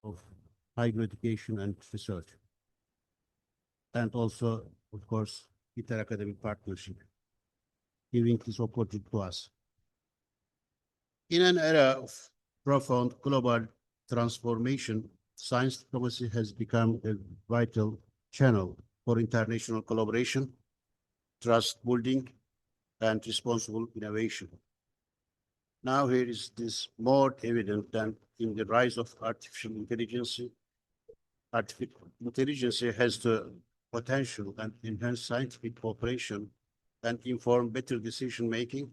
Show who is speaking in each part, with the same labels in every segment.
Speaker 1: of higher education and research, and also, of course, inter-academic partnership, giving this opportunity to us. In an era of profound global transformation, science diplomacy has become a vital channel for international collaboration, trust building, and responsible innovation. Now here is this more evident than in the rise of artificial intelligence. Artificial intelligence has the potential and enhance scientific cooperation and inform better decision making,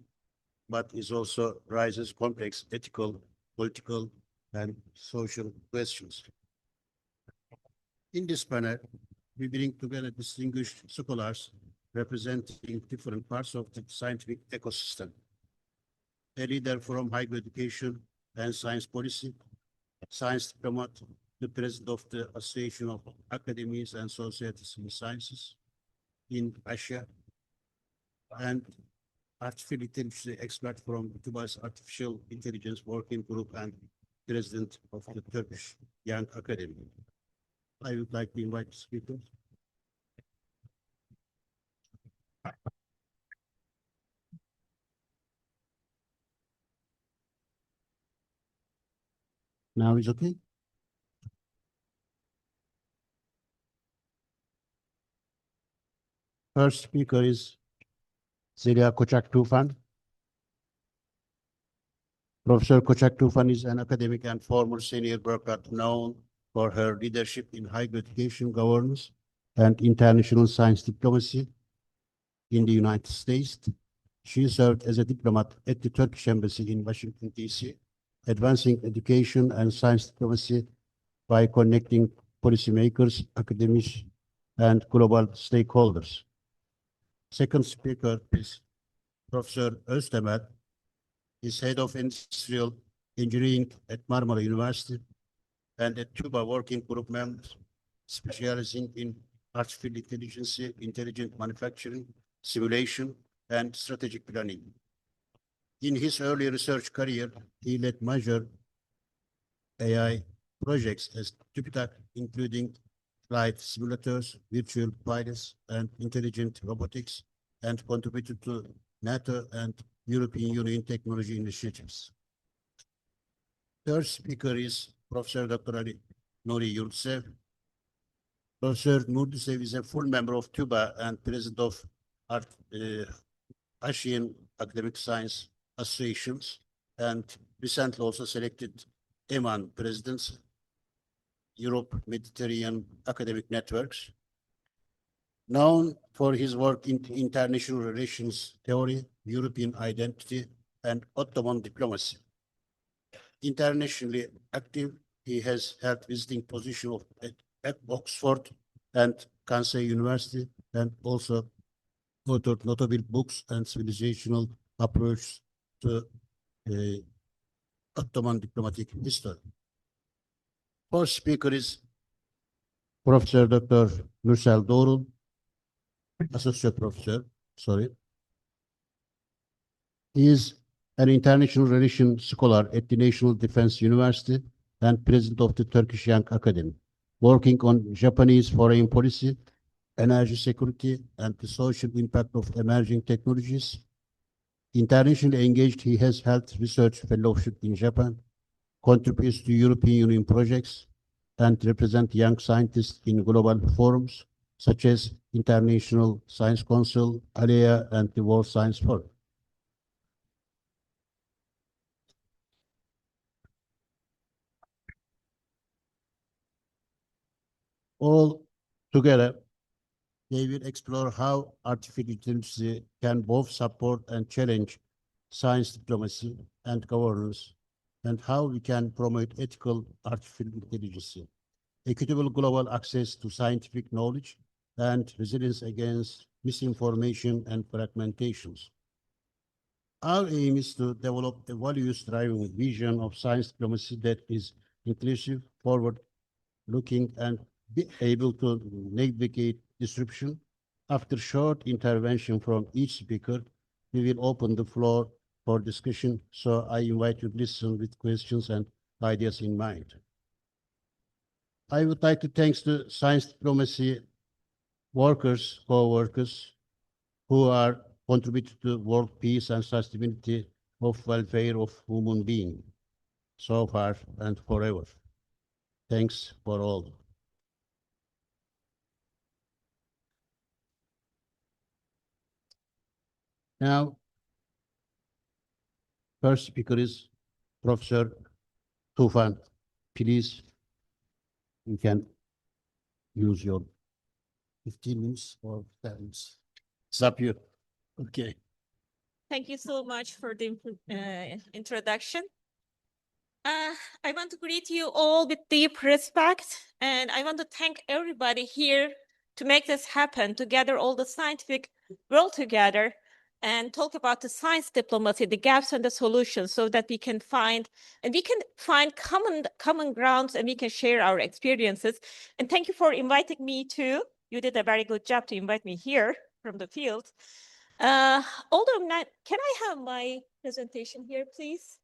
Speaker 1: but it also raises complex ethical, political, and social questions. In this panel, we bring together distinguished scholars representing different parts of the scientific ecosystem. A leader from higher education and science policy, science diplomat, the president of the Association of Academies and Societies in Sciences in Asia, and artificial intelligence expert from TÜBA's Artificial Intelligence Working Group and president of the Turkish Young Academy. I would like to invite speakers. Now is okay? First speaker is Zeliha Koçak-Tufan. Professor Koçak-Tufan is an academic and former senior bureaucrat known for her leadership in higher education governance and international science diplomacy in the United States. She served as a diplomat at the Turkish Embassy in Washington, D.C., advancing education and science diplomacy by connecting policymakers, academics, and global stakeholders. Second speaker is Professor Özdemir. He's head of industrial engineering at Marmara University and a TÜBA working group member specializing in artificial intelligence, intelligent manufacturing, simulation, and strategic planning. In his early research career, he led major AI projects as TÜBİTAK, including flight simulators, virtual pilots, and intelligent robotics, and contributed to NATO and European Union technology initiatives. Third speaker is Professor Dr. Ali Nuri Yurtsev. Professor Yurtsev is a full member of TÜBA and president of Asian Academic Science Associations, and recently also selected EMAN presidents, Europe Mediterranean Academic Networks. Known for his work in international relations theory, European identity, and Ottoman diplomacy. Internationally active, he has held visiting positions at Oxford and Kansai University, and also authored notable books and civilizational approach to Ottoman diplomatic history. Fourth speaker is Professor Dr. Mürsel Doğrul, Associate Professor, He is an international relations scholar at the National Defense University and president of the Turkish Young Academy, working on Japanese foreign policy, energy security, and the social impact of emerging technologies. Internationally engaged, he has held research fellowship in Japan, contributes to European Union projects, and represents young scientists in global forums such as International Science Council, ALEA, and the World Science Forum. All together, they will explore how artificial intelligence can both support and challenge science diplomacy and governance, and how we can promote ethical artificial intelligence, equitable global access to scientific knowledge, and resilience against misinformation and fragmentations. Our aim is to develop a values-driven vision of science diplomacy that is inclusive, forward-looking, and be able to navigate disruption. After short intervention from each speaker, we will open the floor for discussion. So I invite you to listen with questions and ideas in mind. I would like to thank the science diplomacy workers, co-workers, who are contributing to world peace and sustainability of welfare of human being so far and forever. Thanks for all. Now, first speaker is Professor Tufan. Please, you can use your 15 minutes or 10 minutes. It's up to you. Okay.
Speaker 2: Thank you so much for the introduction. I want to greet you all with deep respect, and I want to thank everybody here to make this happen, to gather all the scientific world together and talk about the science diplomacy, the gaps and the solutions, so that we can find common grounds, and we can share our experiences. And thank you for inviting me too. You did a very good job to invite me here from the field. Although I'm not, can I have my presentation here, please?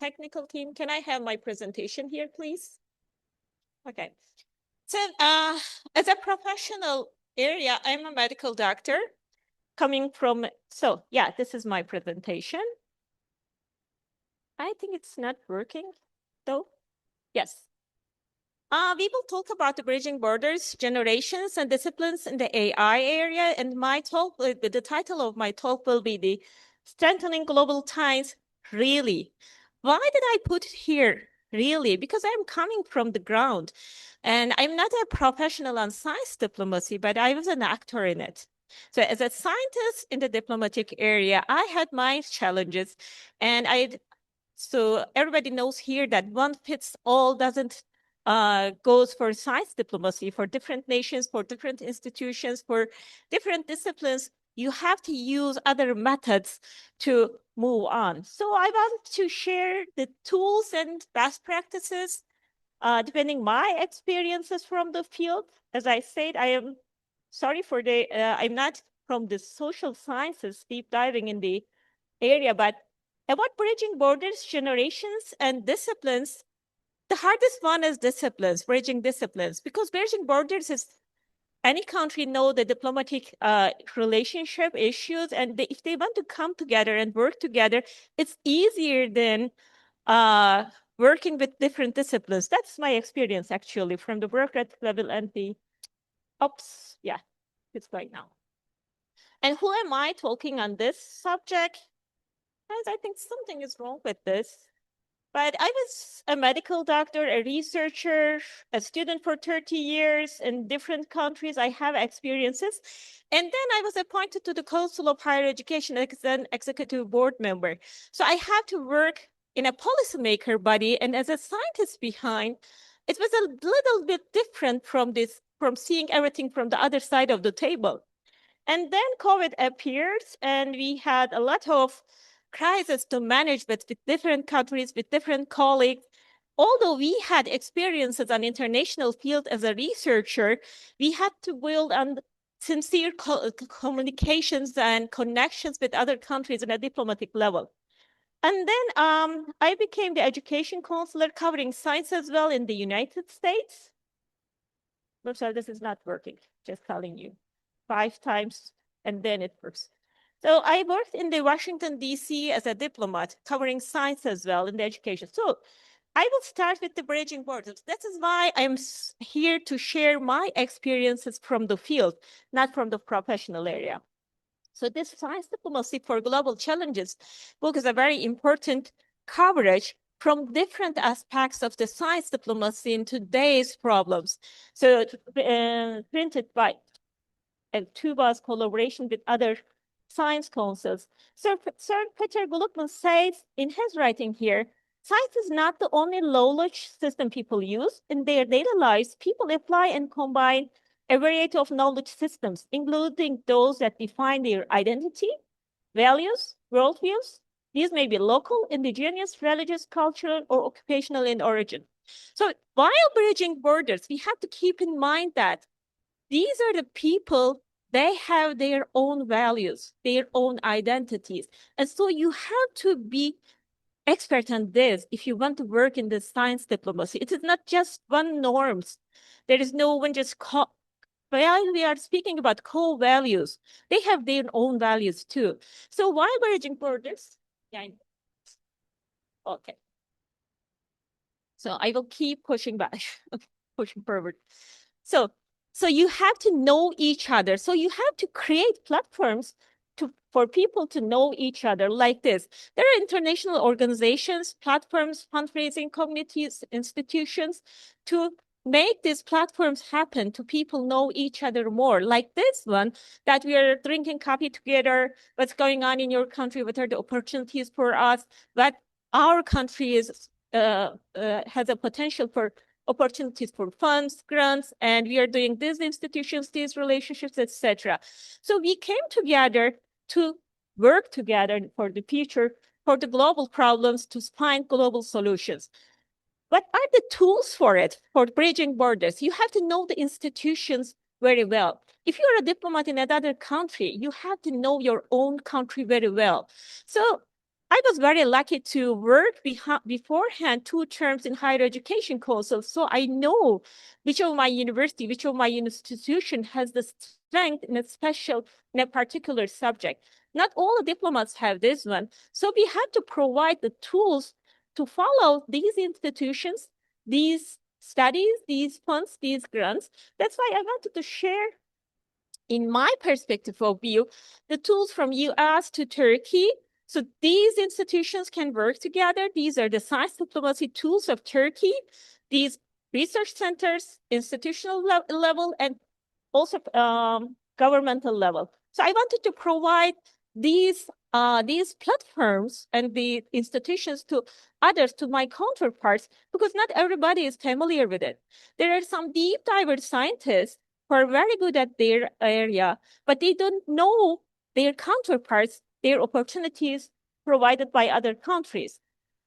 Speaker 2: Technical team, can I have my presentation here, please? Okay. So as a professional area, I'm a medical doctor coming from, so yeah, this is my presentation. I think it's not working though. Yes. We will talk about the bridging borders, generations, and disciplines in the AI area. And my talk, the title of my talk will be the Strengthening Global Ties, Really. Why did I put it here, really? Because I'm coming from the ground. And I'm not a professional on science diplomacy, but I was an actor in it. So as a scientist in the diplomatic area, I had my challenges. And so everybody knows here that one fits all doesn't goes for science diplomacy, for different nations, for different institutions, for different disciplines. You have to use other methods to move on. So I want to share the tools and best practices, depending my experiences from the field. As I said, I am sorry for I'm not from the social sciences deep diving in the area, but about bridging borders, generations, and disciplines, the hardest one is disciplines, bridging disciplines, because bridging borders is any country know the diplomatic relationship issues, and if they want to come together and work together, it's easier than working with different disciplines. That's my experience, actually, from the bureaucratic level and the, yeah, it's right now. And who am I talking on this subject? As I think something is wrong with this. But I was a medical doctor, a researcher, a student for 30 years in different countries. I have experiences. And then I was appointed to the Council of Higher Education as an executive board member. So I had to work in a policymaker body. And as a scientist behind, it was a little bit different from seeing everything from the other side of the table. And then COVID appears, and we had a lot of crisis to manage with different countries, with different colleagues. Although we had experiences on international field as a researcher, we had to build on sincere communications and connections with other countries on a diplomatic level. And then I became the education counselor covering science as well in the United States. I'm sorry, this is not working, just telling you. 5 times, and then it works. So I worked in the Washington, D.C. as a diplomat, covering science as well in the education. So I will start with the bridging borders. That is why I'm here to share my experiences from the field, not from the professional area. So this science diplomacy for global challenges book is a very important coverage from different aspects of the science diplomacy in today's problems. So printed by and TÜBA's collaboration with other science councils. Sir Peter Gluckman says in his writing here, science is not the only knowledge system people use. In their daily lives, people apply and combine a variety of knowledge systems, including those that define their identity, values, worldviews. These may be local, indigenous, religious, cultural, or occupational in origin. So while bridging borders, we have to keep in mind that these are the people, they have their own values, their own identities. And so you have to be expert on this if you want to work in the science diplomacy. It is not just one norms. There is no one just while we are speaking about core values, they have their own values too. So while bridging borders, yeah, okay. So I will keep pushing back, pushing forward. So you have to know each other. So you have to create platforms for people to know each other like this. There are international organizations, platforms, fundraising communities, institutions to make these platforms happen, to people know each other more, like this one, that we are drinking coffee together, what's going on in your country, what are the opportunities for us, what our country is has a potential for opportunities for funds, grants, and we are doing these institutions, these relationships, etc. So we came together to work together for the future, for the global problems, to find global solutions. What are the tools for it, for bridging borders? You have to know the institutions very well. If you're a diplomat in another country, you have to know your own country very well. So I was very lucky to work beforehand 2 terms in higher education council. So I know which of my university, which of my institution has the strength in a particular subject. Not all the diplomats have this one. So we have to provide the tools to follow these institutions, these studies, these funds, these grants. That's why I wanted to share, in my perspective of view, the tools from US to Turkey. So these institutions can work together. These are the science diplomacy tools of Turkey. These research centers, institutional level, and also governmental level. So I wanted to provide these platforms and the institutions to others, to my counterparts, because not everybody is familiar with it. There are some deep diver scientists who are very good at their area, but they don't know their counterparts, their opportunities provided by other countries.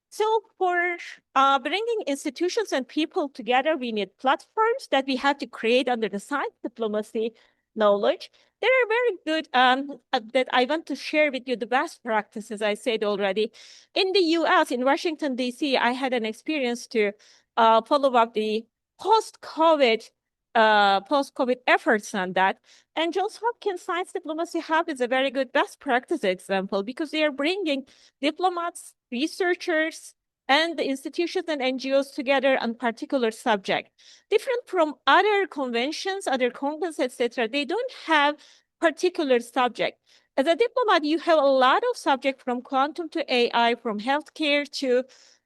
Speaker 2: So for bringing institutions and people together, we need platforms that we have to create under the science diplomacy knowledge. There are very good that I want to share with you the best practices, I said already. In the US, in Washington, D.C., I had an experience to follow up the post-COVID efforts on that. And Johns Hopkins Science Diplomacy Hub is a very good best practice example because they are bringing diplomats, researchers, and the institutions and NGOs together on particular subject. Different from other conventions, other conferences, etc., they don't have particular subject. As a diplomat, you have a lot of subject from quantum to AI, from healthcare to,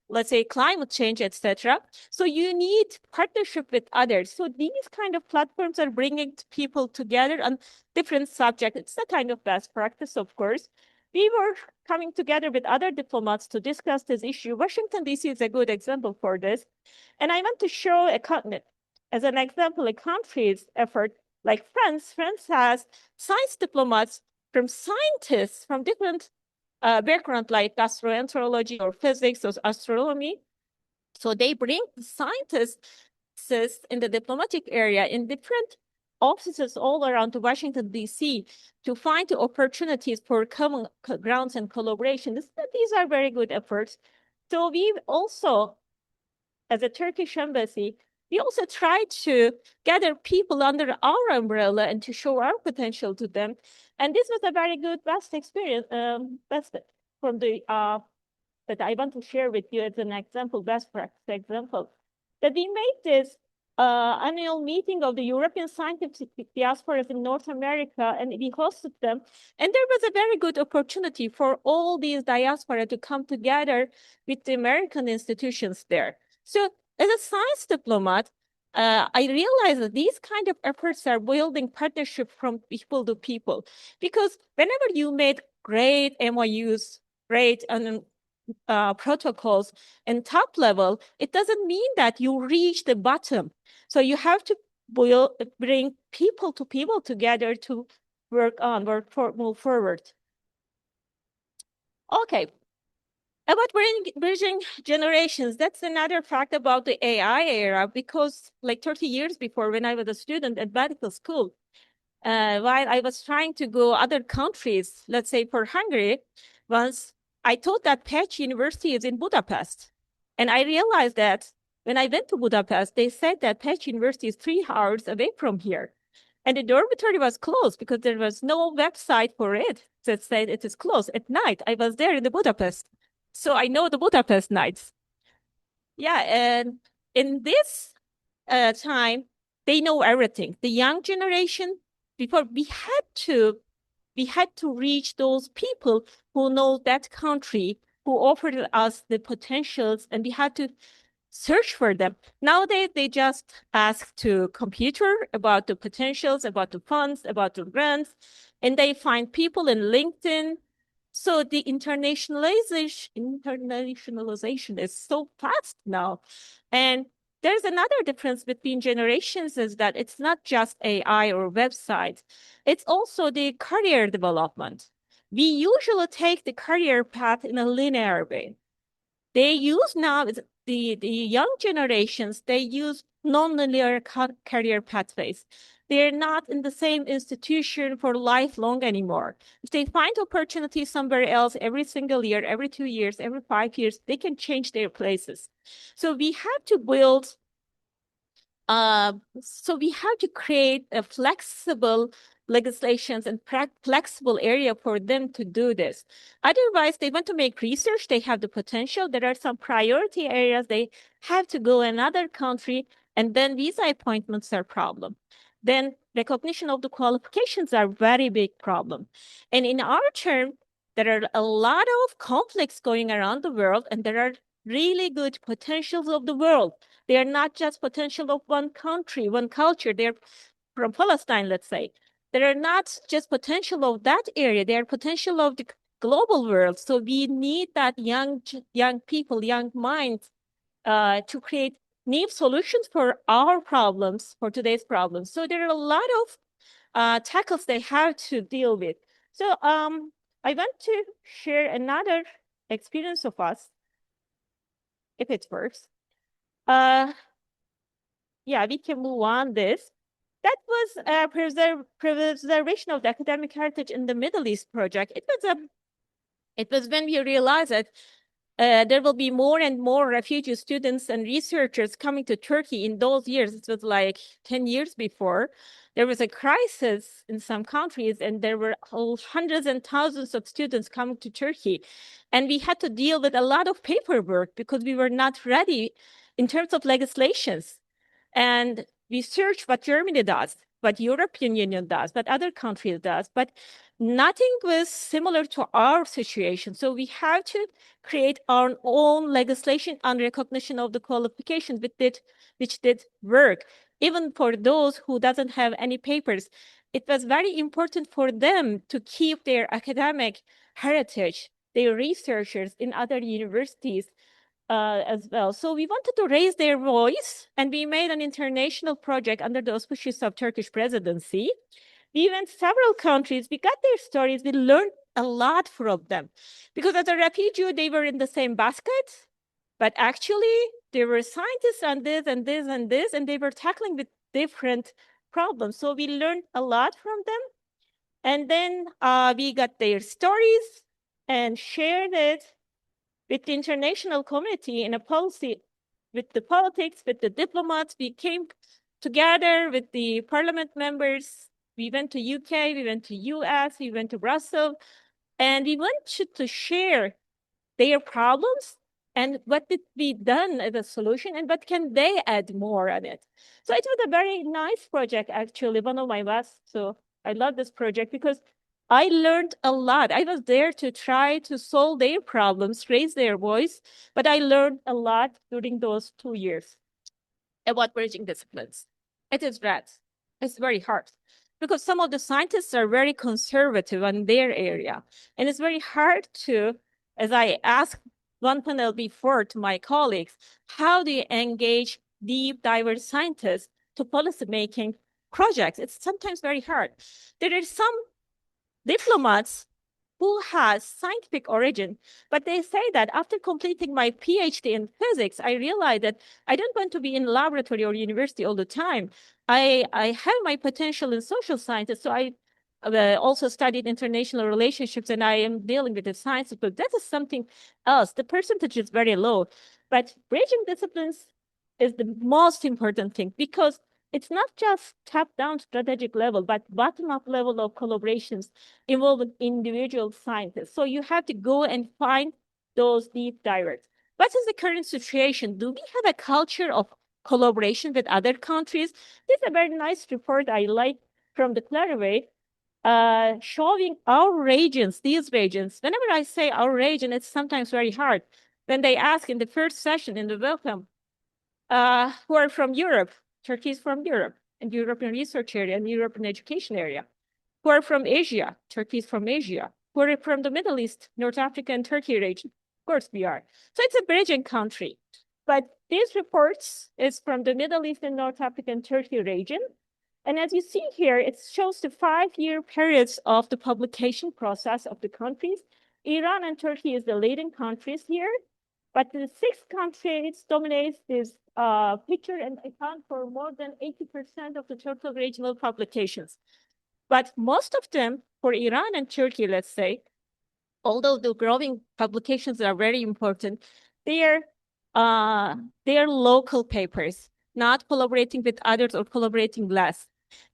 Speaker 2: let's say, climate change, etc. So you need partnership with others. So these kind of platforms are bringing people together on different subjects. It's a kind of best practice, of course. We were coming together with other diplomats to discuss this issue. Washington, D.C. is a good example for this. And I want to show as an example, a country's effort like France. France has science diplomats from scientists from different background like gastroenterology or physics or astronomy. So they bring scientists in the diplomatic area in different offices all around Washington, D.C. to find the opportunities for common grounds and collaboration. These are very good efforts. So we also, as a Turkish embassy, we also try to gather people under our umbrella and to show our potential to them. And this was a very good best experience, best from the that I want to share with you as an example, best practice example, that we made this annual meeting of the European scientific diasporas in North America, and we hosted them. And there was a very good opportunity for all these diaspora to come together with the American institutions there. So as a science diplomat, I realized that these kind of efforts are building partnership from people to people, because whenever you made great MOUs, great protocols and top level, it doesn't mean that you reach the bottom. So you have to bring people to people together to move forward. Okay. About bridging generations, that's another fact about the AI era, because like 30 years before, when I was a student at medical school, while I was trying to go other countries, let's say for Hungary, once I thought that Pécs University is in Budapest. And I realized that when I went to Budapest, they said that Pécs University is 3 hours away from here. And the dormitory was closed because there was no website for it that said it is closed at night. I was there in the Budapest. So I know the Budapest nights. Yeah, and in this time, they know everything. The young generation, before we had to reach those people who know that country, who offered us the potentials, and we had to search for them. Nowadays, they just ask to computer about the potentials, about the funds, about the grants, and they find people in LinkedIn. So the internationalization is so fast now. And there's another difference between generations is that it's not just AI or websites. It's also the career development. We usually take the career path in a linear way. They use now, the young generations, they use non-linear career pathways. They're not in the same institution for lifelong anymore. If they find opportunity somewhere else every single year, every 2 years, every 5 years, they can change their places. So we have to build, create a flexible legislations and flexible area for them to do this. Otherwise, they want to make research, they have the potential, there are some priority areas, they have to go another country, and then visa appointments are a problem. Then recognition of the qualifications are very big problem. And in our term, there are a lot of conflicts going around the world, and there are really good potentials of the world. They are not just potential of one country, one culture. They're from Palestine, let's say. There are not just potential of that area. They are potential of the global world. So we need that young people, young minds, to create new solutions for our problems, for today's problems. So there are a lot of tackles they have to deal with. So I want to share another experience of us, if it works. Yeah, we can move on this. That was preservation of the academic heritage in the Middle East project. It was when we realized that there will be more and more refugee students and researchers coming to Turkey in those years. It was like 10 years before. There was a crisis in some countries, and there were hundreds and thousands of students coming to Turkey. And we had to deal with a lot of paperwork because we were not ready in terms of legislations. And we searched what Germany does, what European Union does, what other countries does, but nothing was similar to our situation. So we have to create our own legislation on recognition of the qualifications, which did work. Even for those who doesn't have any papers, it was very important for them to keep their academic heritage, their researchers in other universities as well. So we wanted to raise their voice, and we made an international project under the auspices of Turkish presidency. We went several countries, we got their stories, we learned a lot from them. Because as a refugee, they were in the same basket, but actually there were scientists on this and this and this, and they were tackling with different problems. So we learned a lot from them. And then we got their stories and shared it with the international community in a policy, with the politics, with the diplomats. We came together with the parliament members. We went to UK, we went to US, we went to Brussels, and we wanted to share their problems and what did be done as a solution and what can they add more on it. So it was a very nice project, actually, one of my best. So I love this project because I learned a lot. I was there to try to solve their problems, raise their voice, but I learned a lot during those 2 years about bridging disciplines. It is rad. It's very hard because some of the scientists are very conservative on their area. And it's very hard to, as I asked one panel before to my colleagues, how do you engage deep, diverse scientists to policy-making projects? It's sometimes very hard. There are some diplomats who has scientific origin, but they say that after completing my PhD in physics, I realized that I don't want to be in laboratory or university all the time. I have my potential in social sciences, so I also studied international relationships, and I am dealing with the sciences, but that is something else. The percentage is very low, but bridging disciplines is the most important thing because it's not just top-down strategic level, but bottom-up level of collaborations involving individual scientists. So you have to go and find those deep divers. What is the current situation? Do we have a culture of collaboration with other countries? This is a very nice report I like from the Clarivate, showing our regions, these regions. Whenever I say our region, it's sometimes very hard. When they ask in the first session in the welcome, who are from Europe, Turkey is from Europe, and European research area and European education area. Who are from Asia, Turkey is from Asia. Who are from the Middle East, North Africa and Turkey region? Of course we are. So it's a bridging country. But these reports is from the Middle East and North Africa and Turkey region. And as you see here, it shows the 5-year periods of the publication process of the countries. Iran and Turkey is the leading countries here, but the 6 countries dominates this picture and account for more than 80% of the total regional publications. But most of them, for Iran and Turkey, let's say, although the growing publications are very important, they are local papers, not collaborating with others or collaborating less.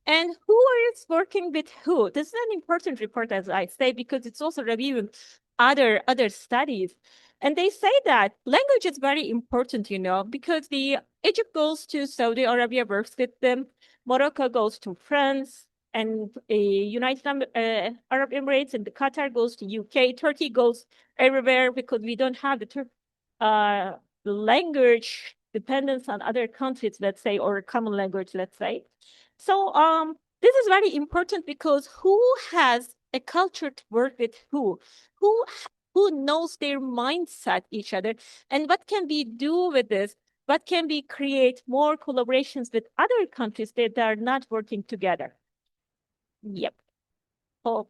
Speaker 2: And who is working with who? This is an important report, as I say, because it's also reviewing other studies. And they say that language is very important, you know, because the Egypt goes to Saudi Arabia, works with them. Morocco goes to France and United Arab Emirates, and Qatar goes to UK. Turkey goes everywhere because we don't have the language dependence on other countries, let's say, or common language, let's say. So this is very important because who has a culture to work with who knows their mindset, each other, and what can we do with this? What can we create more collaborations with other countries that are not working together? Yep. Oh,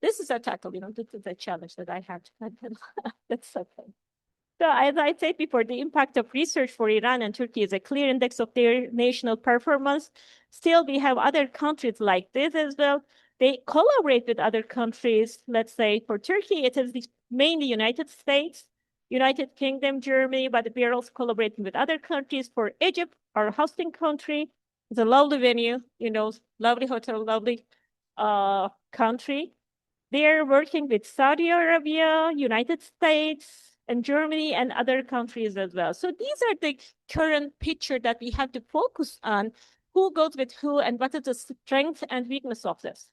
Speaker 2: this is a title, you know, this is a challenge that I have to handle. That's okay. So as I said before, the impact of research for Iran and Turkey is a clear index of their national performance. Still, we have other countries like this as well. They collaborate with other countries. Let's say for Turkey, it is mainly United States, United Kingdom, Germany, but we are also collaborating with other countries. For Egypt, our hosting country, it's a lovely venue, you know, lovely hotel, lovely country. They are working with Saudi Arabia, United States, and Germany and other countries as well. So these are the current picture that we have to focus on, who goes with who and what is the strength and weakness of this.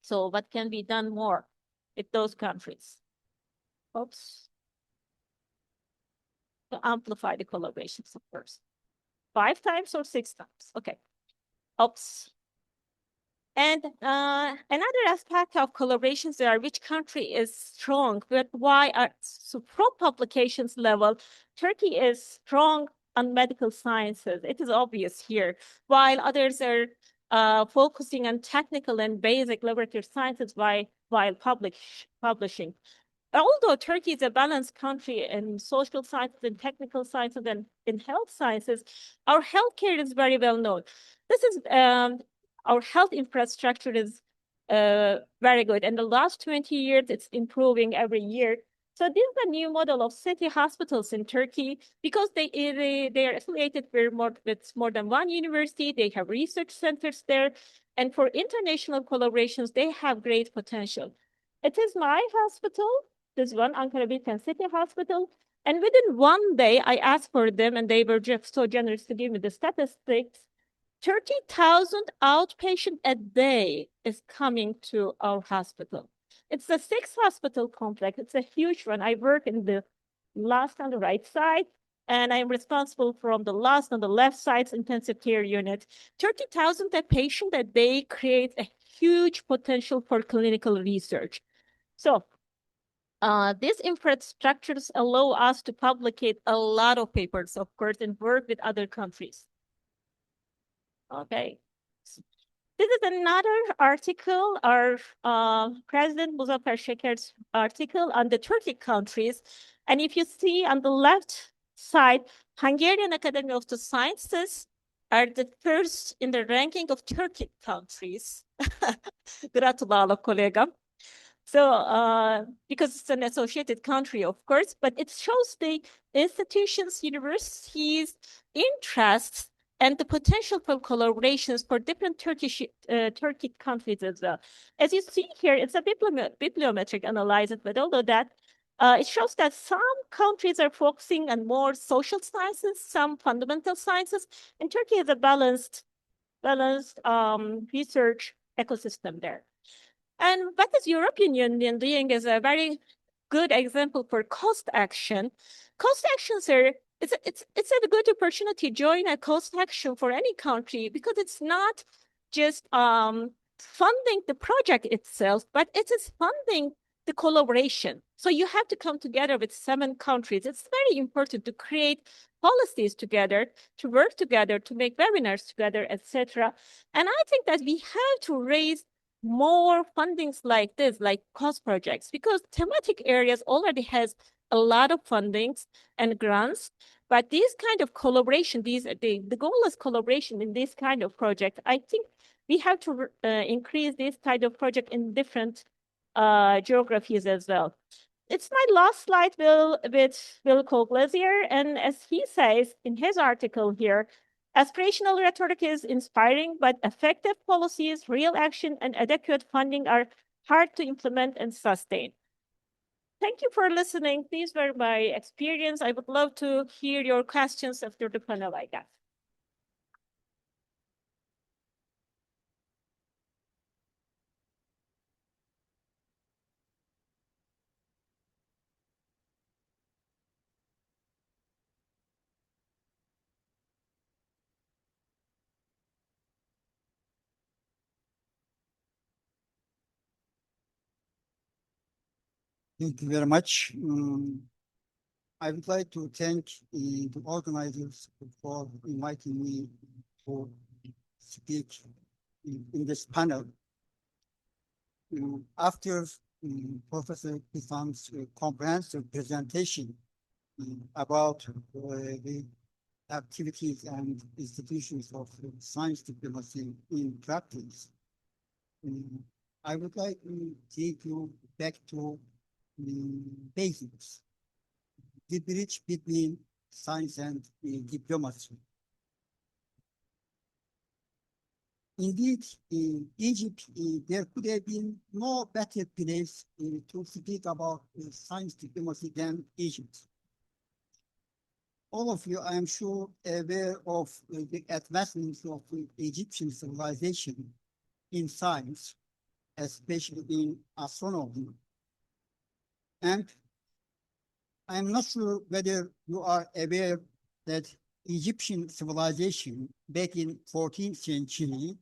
Speaker 2: So what can be done more with those countries? Oops. To amplify the collaborations, of course. 5 times or 6 times? Okay. Oops. And another aspect of collaborations are which country is strong, but why are, so from publications level, Turkey is strong on medical sciences. It is obvious here, while others are focusing on technical and basic laboratory sciences while publishing. Although Turkey is a balanced country in social sciences and technical sciences and in health sciences, our healthcare is very well known. This is our health infrastructure is very good. In the last 20 years, it's improving every year. So this is a new model of city hospitals in Turkey because they are affiliated with more than one university. They have research centers there. And for international collaborations, they have great potential. It is my hospital, this one, Ankara Bilkent City Hospital. And within 1 day, I asked for them, and they were just so generous to give me the statistics. 30,000 outpatient a day is coming to our hospital. It's a 6-hospital complex. It's a huge one. I work in the last on the right side, and I'm responsible from the last on the left side's intensive care unit. 30,000 a patient a day creates a huge potential for clinical research. So these infrastructures allow us to publicate a lot of papers, of course, and work with other countries. Okay. This is another article, our President Muzaffer Şeker's article on the Turkic countries. And if you see on the left side, Hungarian Academy of the Sciences are the first in the ranking of Turkic countries. Gratulalı kolegam. So, because it's an associated country, of course, but it shows the institutions, universities, interests, and the potential for collaborations for different Turkic countries as well. As you see here, it's a bibliometric analysis, but although that, it shows that some countries are focusing on more social sciences, some fundamental sciences, and Turkey has a balanced research ecosystem there. And what is European Union doing is a very good example for cost action. Cost actions are, it's a good opportunity to join a cost action for any country because it's not just funding the project itself, but it is funding the collaboration. So you have to come together with 7 countries. It's very important to create policies together, to work together, to make webinars together, etc. And I think that we have to raise more fundings like this, like cost projects, because thematic areas already has a lot of fundings and grants, but these kind of collaboration, the goal is collaboration in this kind of project. I think we have to increase this kind of project in different geographies as well. It's my last slide with Will Coglesier, and as he says in his article here, aspirational rhetoric is inspiring, but effective policies, real action, and adequate funding are hard to implement and sustain. Thank you for listening. These were my experience. I would love to hear your questions after the panel, I guess.
Speaker 3: Thank you very much. I would like to thank the organizers for inviting me to speak in this panel. After Professor Kifan's comprehensive presentation about the activities and institutions of science diplomacy in practice, I would like to take you back to basics, the bridge between science and diplomacy. Indeed, in Egypt, there could have been no better place to speak about science diplomacy than Egypt. All of you, I am sure, aware of the advancements of the Egyptian civilization in science, especially in astronomy. And I'm not sure whether you are aware that Egyptian civilization back in 14th century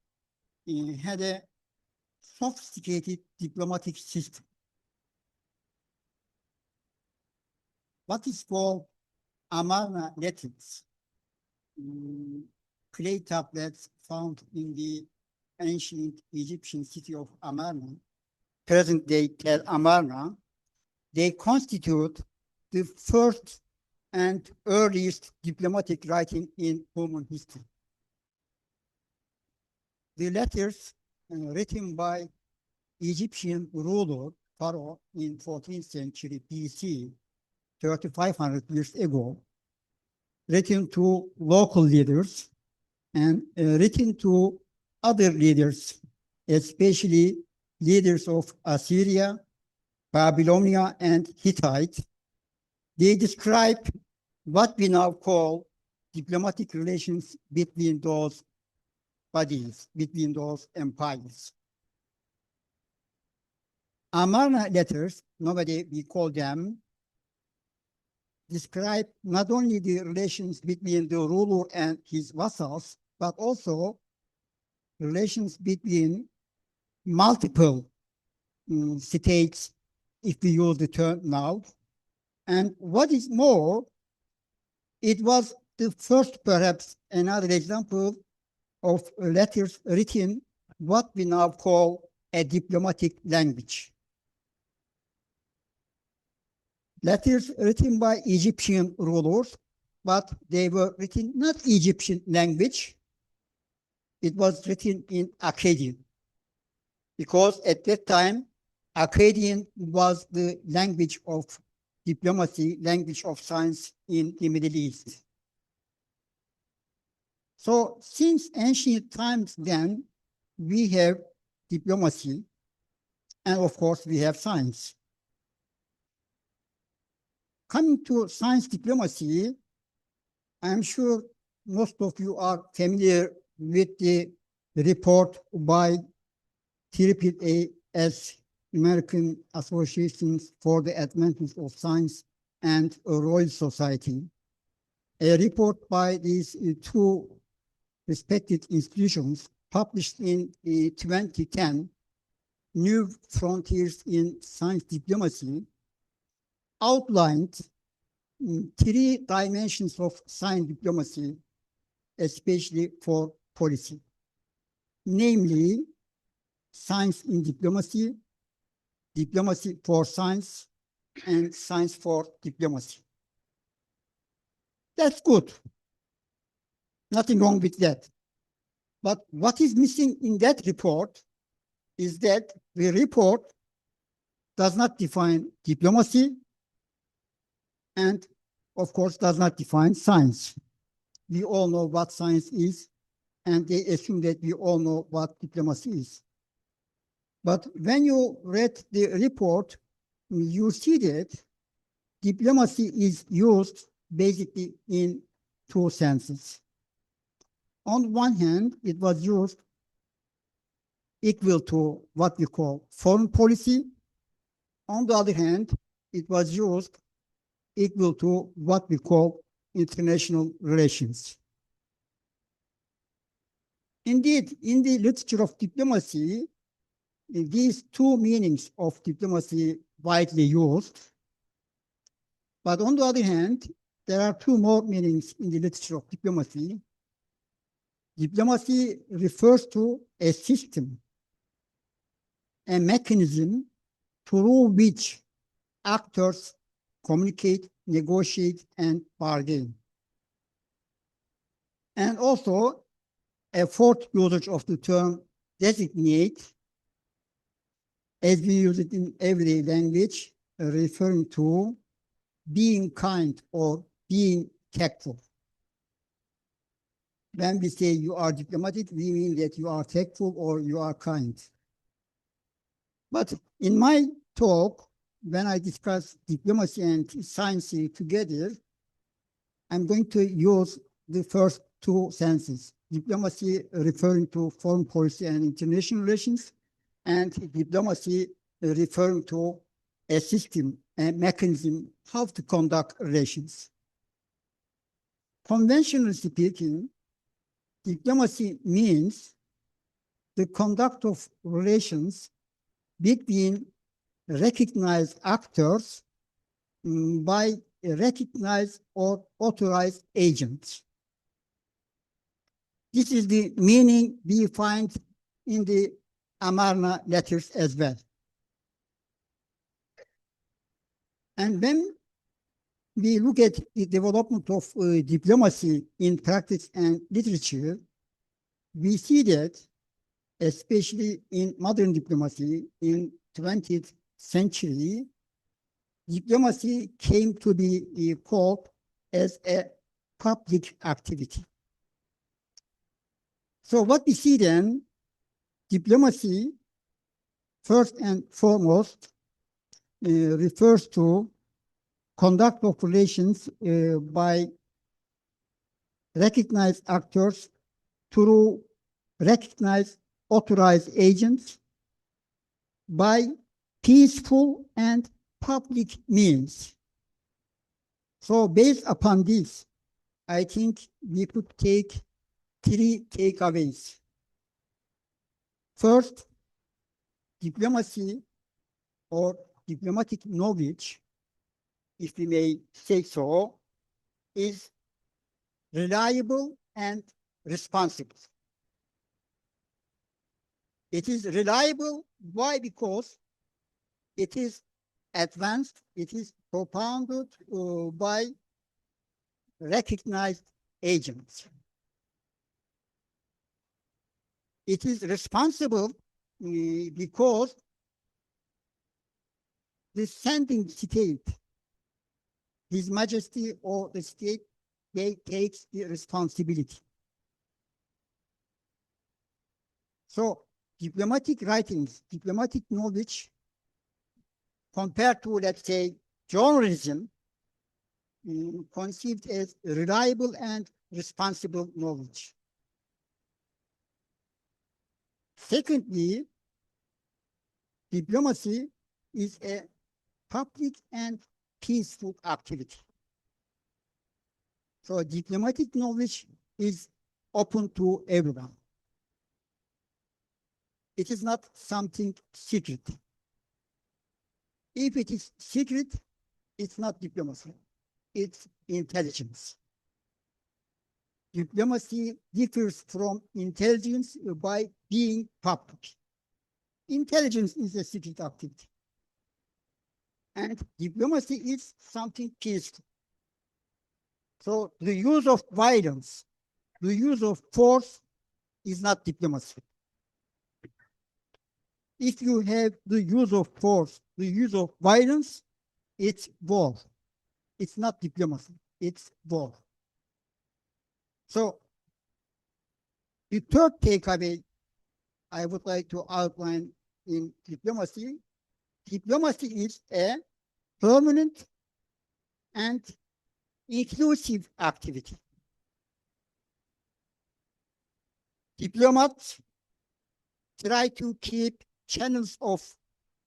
Speaker 3: had a sophisticated diplomatic system. What is called Amarna letters, clay tablets found in the ancient Egyptian city of Amarna, present-day Tel Amarna, they constitute the first and earliest diplomatic writing in human history. The letters written by Egyptian ruler Pharaoh in 14th century BC, 3,500 years ago, written to local leaders and written to other leaders, especially leaders of Assyria, Babylonia, and Hittite. They describe what we now call diplomatic relations between those bodies, between those empires. Amarna letters, nobody we call them, describe not only the relations between the ruler and his vassals, but also relations between multiple states, if we use the term now. And what is more, it was the first, perhaps another example of letters written what we now call a diplomatic language. Letters written by Egyptian rulers, but they were written not Egyptian language, it was written in Akkadian, because at that time, Akkadian was the language of diplomacy, language of science in the Middle East. So since ancient times then, we have diplomacy, and of course we have science. Coming to science diplomacy, I'm sure most of you are familiar with the report by AASSA, American Associations for the Advancement of Science and Royal Society. A report by these two respected institutions published in 2010, New Frontiers in Science Diplomacy, outlined three dimensions of science diplomacy, especially for policy, namely science in diplomacy, diplomacy for science, and science for diplomacy. That's good. Nothing wrong with that. But what is missing in that report is that the report does not define diplomacy and, of course, does not define science. We all know what science is, and they assume that we all know what diplomacy is. But when you read the report, you see that diplomacy is used basically in two senses. On one hand, it was used equal to what we call foreign policy. On the other hand, it was used equal to what we call international relations. Indeed, in the literature of diplomacy, these two meanings of diplomacy widely used. But on the other hand, there are two more meanings in the literature of diplomacy. Diplomacy refers to a system, a mechanism through which actors communicate, negotiate, and bargain. And also, a fourth usage of the term designate, as we use it in everyday language, referring to being kind or being tactful. When we say you are diplomatic, we mean that you are tactful or you are kind. But in my talk, when I discuss diplomacy and science together, I'm going to use the first two senses. Diplomacy referring to foreign policy and international relations, and diplomacy referring to a system, a mechanism, how to conduct relations. Conventionally speaking, diplomacy means the conduct of relations between recognized actors by recognized or authorized agents. This is the meaning we find in the Amarna letters as well. And when we look at the development of diplomacy in practice and literature, we see that, especially in modern diplomacy in 20th century, diplomacy came to be called as a public activity. So what we see then, diplomacy, first and foremost, refers to conduct of relations by recognized actors through recognized authorized agents by peaceful and public means. So based upon this, I think we could take three takeaways. First, diplomacy or diplomatic knowledge, if we may say so, is reliable and responsible. It is reliable. Why? Because it is advanced, it is propounded by recognized agents. It is responsible because the sending state, His Majesty or the state, they takes the responsibility. So diplomatic writings, diplomatic knowledge, compared to, let's say, journalism, conceived as reliable and responsible knowledge. Secondly, diplomacy is a public and peaceful activity. So diplomatic knowledge is open to everyone. It is not something secret. If it is secret, it's not diplomacy, it's intelligence. Diplomacy differs from intelligence by being public. Intelligence is a secret activity. And diplomacy is something peaceful. So the use of violence, the use of force is not diplomacy. If you have the use of force, the use of violence, it's war. It's not diplomacy, it's war. So the third takeaway I would like to outline in diplomacy, diplomacy is a permanent and inclusive activity. Diplomats try to keep channels of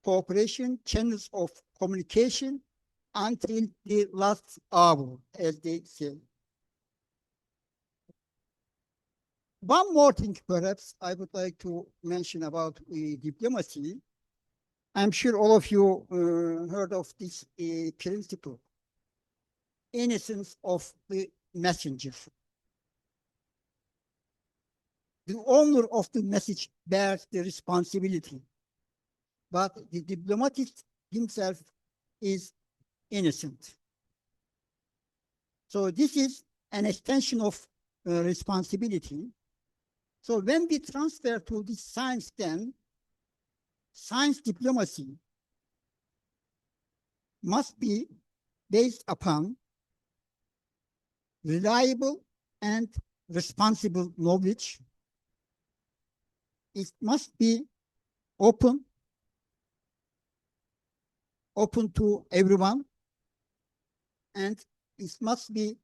Speaker 3: cooperation, channels of communication until the last hour, as they say. One more thing, perhaps, I would like to mention about diplomacy. I'm sure all of you heard of this principle, innocence of the messenger. The owner of the message bears the responsibility, but the diplomatist himself is innocent. So this is an extension of responsibility. So when we transfer to this science, then science diplomacy must be based upon reliable and responsible knowledge. It must be open to everyone, and it must be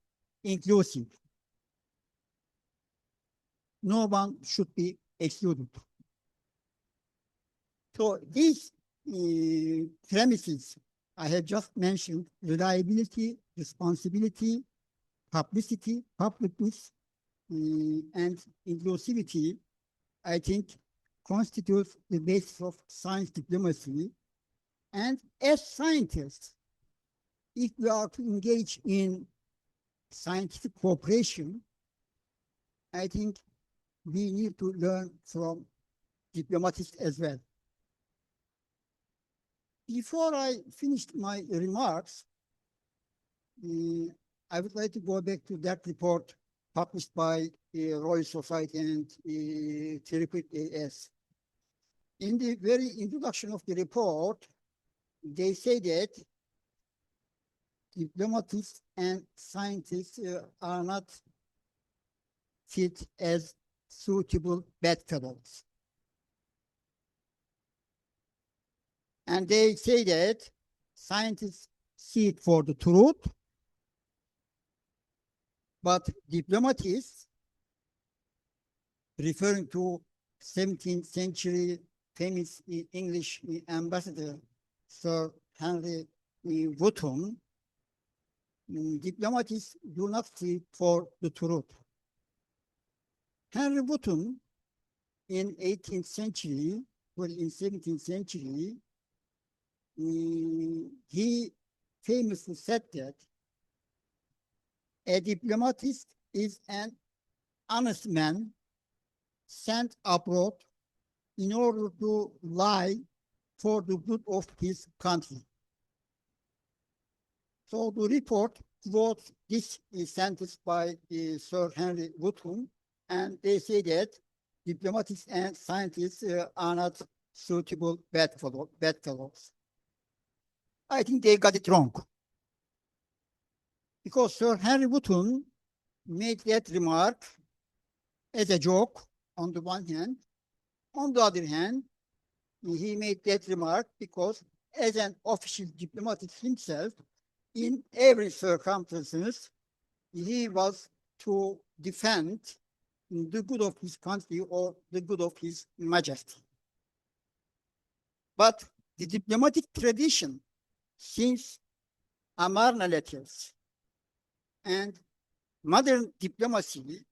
Speaker 3: inclusive. No one should be excluded. So these premises I have just mentioned, reliability, responsibility, publicity, publicness, and inclusivity, I think constitutes the basis of science diplomacy. And as scientists, if we are to engage in scientific cooperation, I think we need to learn from diplomatists as well. Before I finish my remarks, I would like to go back to that report published by Royal Society and AASSA. In the very introduction of the report, they say that diplomatists and scientists are not fit as suitable bedfellows. And they say that scientists seek for the truth, but diplomatists, referring to 17th century famous English ambassador, Sir Henry Wotton, diplomatists do not seek for the truth. Henry Wotton in 18th century, well, in 17th century, he famously said that a diplomatist is an honest man sent abroad in order to lie for the good of his country. So the report quotes this sentence by Sir Henry Wotton, and they say that diplomats and scientists are not suitable bedfellows. I think they got it wrong. Because Sir Henry Wotton made that remark as a joke on the one hand. On the other hand, he made that remark because as an official diplomat himself, in every circumstances, he was to defend the good of his country or the good of his majesty. But the diplomatic tradition since Amarna letters and modern diplomacy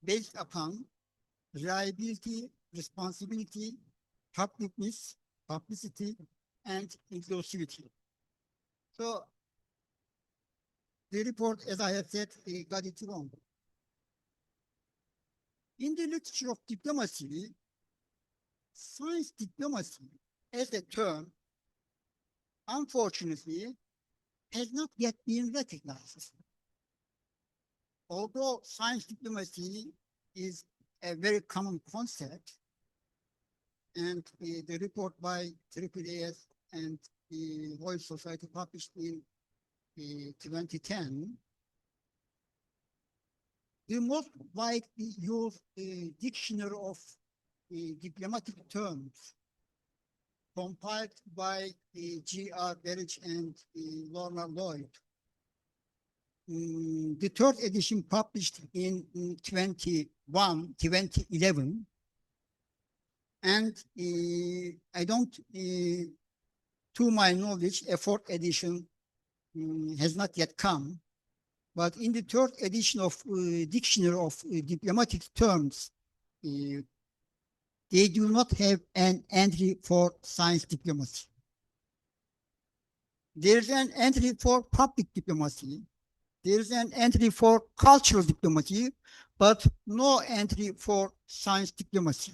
Speaker 3: based upon reliability, responsibility, publicity, and inclusivity. So the report, as I have said, got it wrong. In the literature of diplomacy, science diplomacy as a term, unfortunately, has not yet been recognized. Although science diplomacy is a very common concept, and the report by AASSA and the Royal Society published in 2010, the most widely used dictionary of diplomatic terms compiled by G.R. Berridge and Lorna Lloyd. The third edition published in 2011, and I don't, to my knowledge, a fourth edition has not yet come. But in the third edition of Dictionary of Diplomatic Terms, they do not have an entry for science diplomacy. There's an entry for public diplomacy. There's an entry for cultural diplomacy, but no entry for science diplomacy.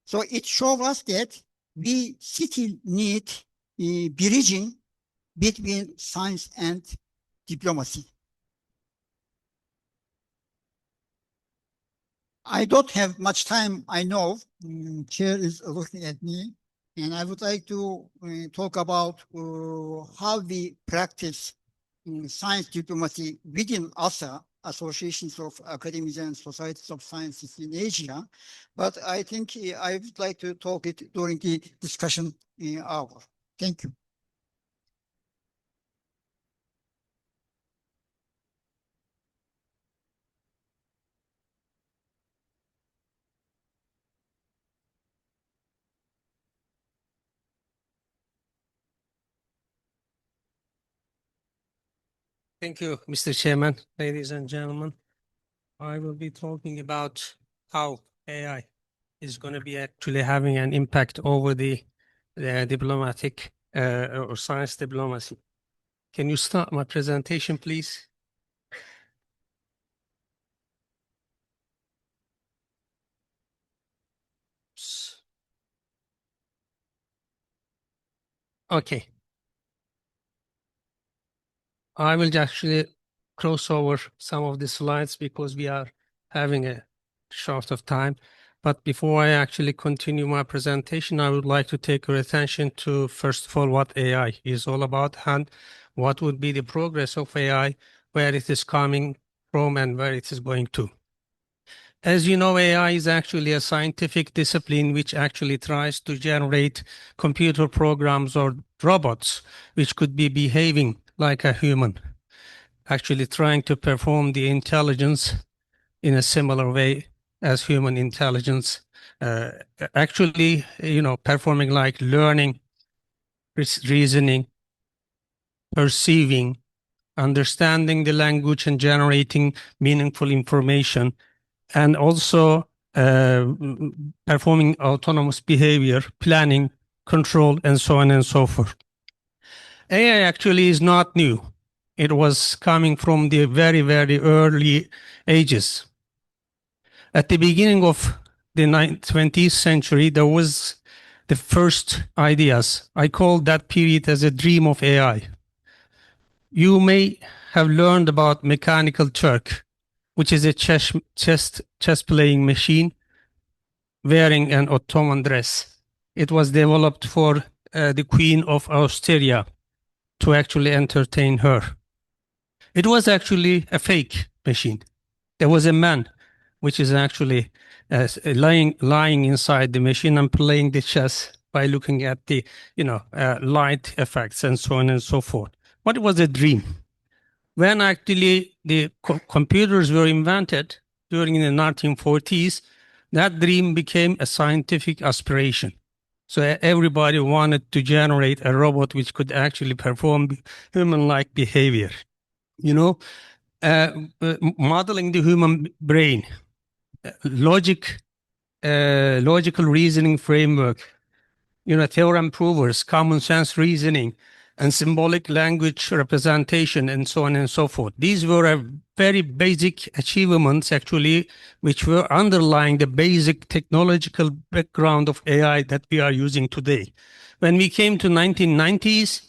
Speaker 3: So it shows us that we still need bridging between science and diplomacy. I don't have much time, I know. Chair is looking at me, and I would like to talk about how we practice science diplomacy within AASSA, Associations of Academies and Societies of Sciences in Asia. But I think I would like to talk it during the discussion hour. Thank you.
Speaker 4: Thank you, Mr. Chairman, ladies and gentlemen. I will be talking about how AI is going to be actually having an impact over the diplomatic or science diplomacy. Can you start my presentation, please? Okay. I will actually cross over some of the slides because we are having a short of time. But before I actually continue my presentation, I would like to take your attention to, first of all, what AI is all about and what would be the progress of AI, where it is coming from and where it is going to. As you know, AI is actually a scientific discipline which actually tries to generate computer programs or robots which could be behaving like a human, actually trying to perform the intelligence in a similar way as human intelligence, actually, performing like learning, reasoning, perceiving, understanding the language and generating meaningful information, and also performing autonomous behavior, planning, control, and so on and so forth. AI actually is not new. It was coming from the very, very early ages. At the beginning of the 20th century, there was the first ideas. I call that period as a dream of AI. You may have learned about mechanical Turk, which is a chess playing machine wearing an Ottoman dress. It was developed for the Queen of Austria to actually entertain her. It was actually a fake machine. There was a man, which is actually lying inside the machine and playing the chess by looking at the light effects and so on and so forth. But it was a dream. When actually the computers were invented during the 1940s, that dream became a scientific aspiration. So everybody wanted to generate a robot which could actually perform human-like behavior. Modeling the human brain, logical reasoning framework, theorem provers, common sense reasoning, and symbolic language representation, and so on and so forth. These were very basic achievements, actually, which were underlying the basic technological background of AI that we are using today. When we came to 1990s,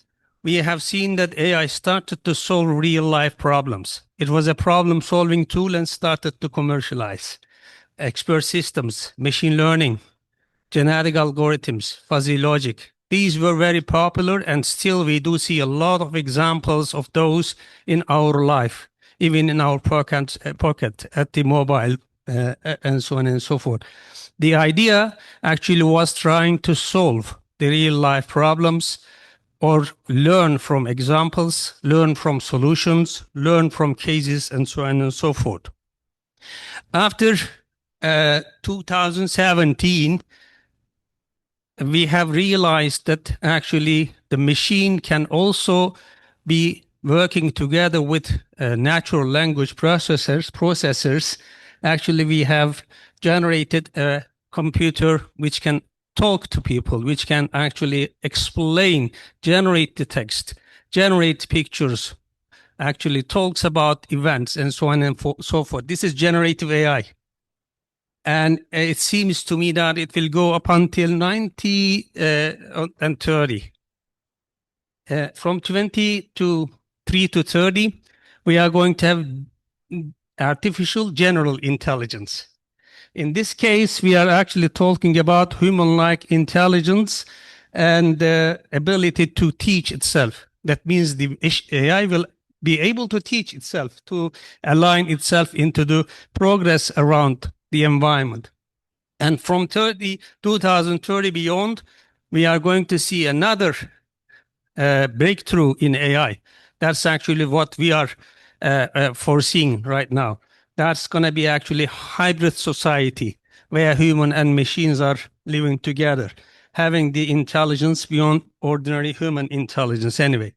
Speaker 4: we have seen that AI started to solve real-life problems. It was a problem-solving tool and started to commercialize. Expert systems, machine learning, genetic algorithms, fuzzy logic. These were very popular, and still we do see a lot of examples of those in our life, even in our pocket at the mobile, and so on and so forth. The idea actually was trying to solve the real-life problems, or learn from examples, learn from solutions, learn from cases, and so on and so forth. After 2017, we have realized that actually the machine can also be working together with natural language processors. Actually, we have generated a computer which can talk to people, which can actually explain, generate the text, generate pictures, actually talks about events, and so on and so forth. This is generative AI. And it seems to me that it will go up until 90 and 30. From 23 to 30, we are going to have artificial general intelligence. In this case, we are actually talking about human-like intelligence and the ability to teach itself. That means the AI will be able to teach itself, to align itself into the progress around the environment. And from 2030 beyond, we are going to see another breakthrough in AI. That's actually what we are foreseeing right now. That's going to be actually hybrid society where human and machines are living together, having the intelligence beyond ordinary human intelligence anyway.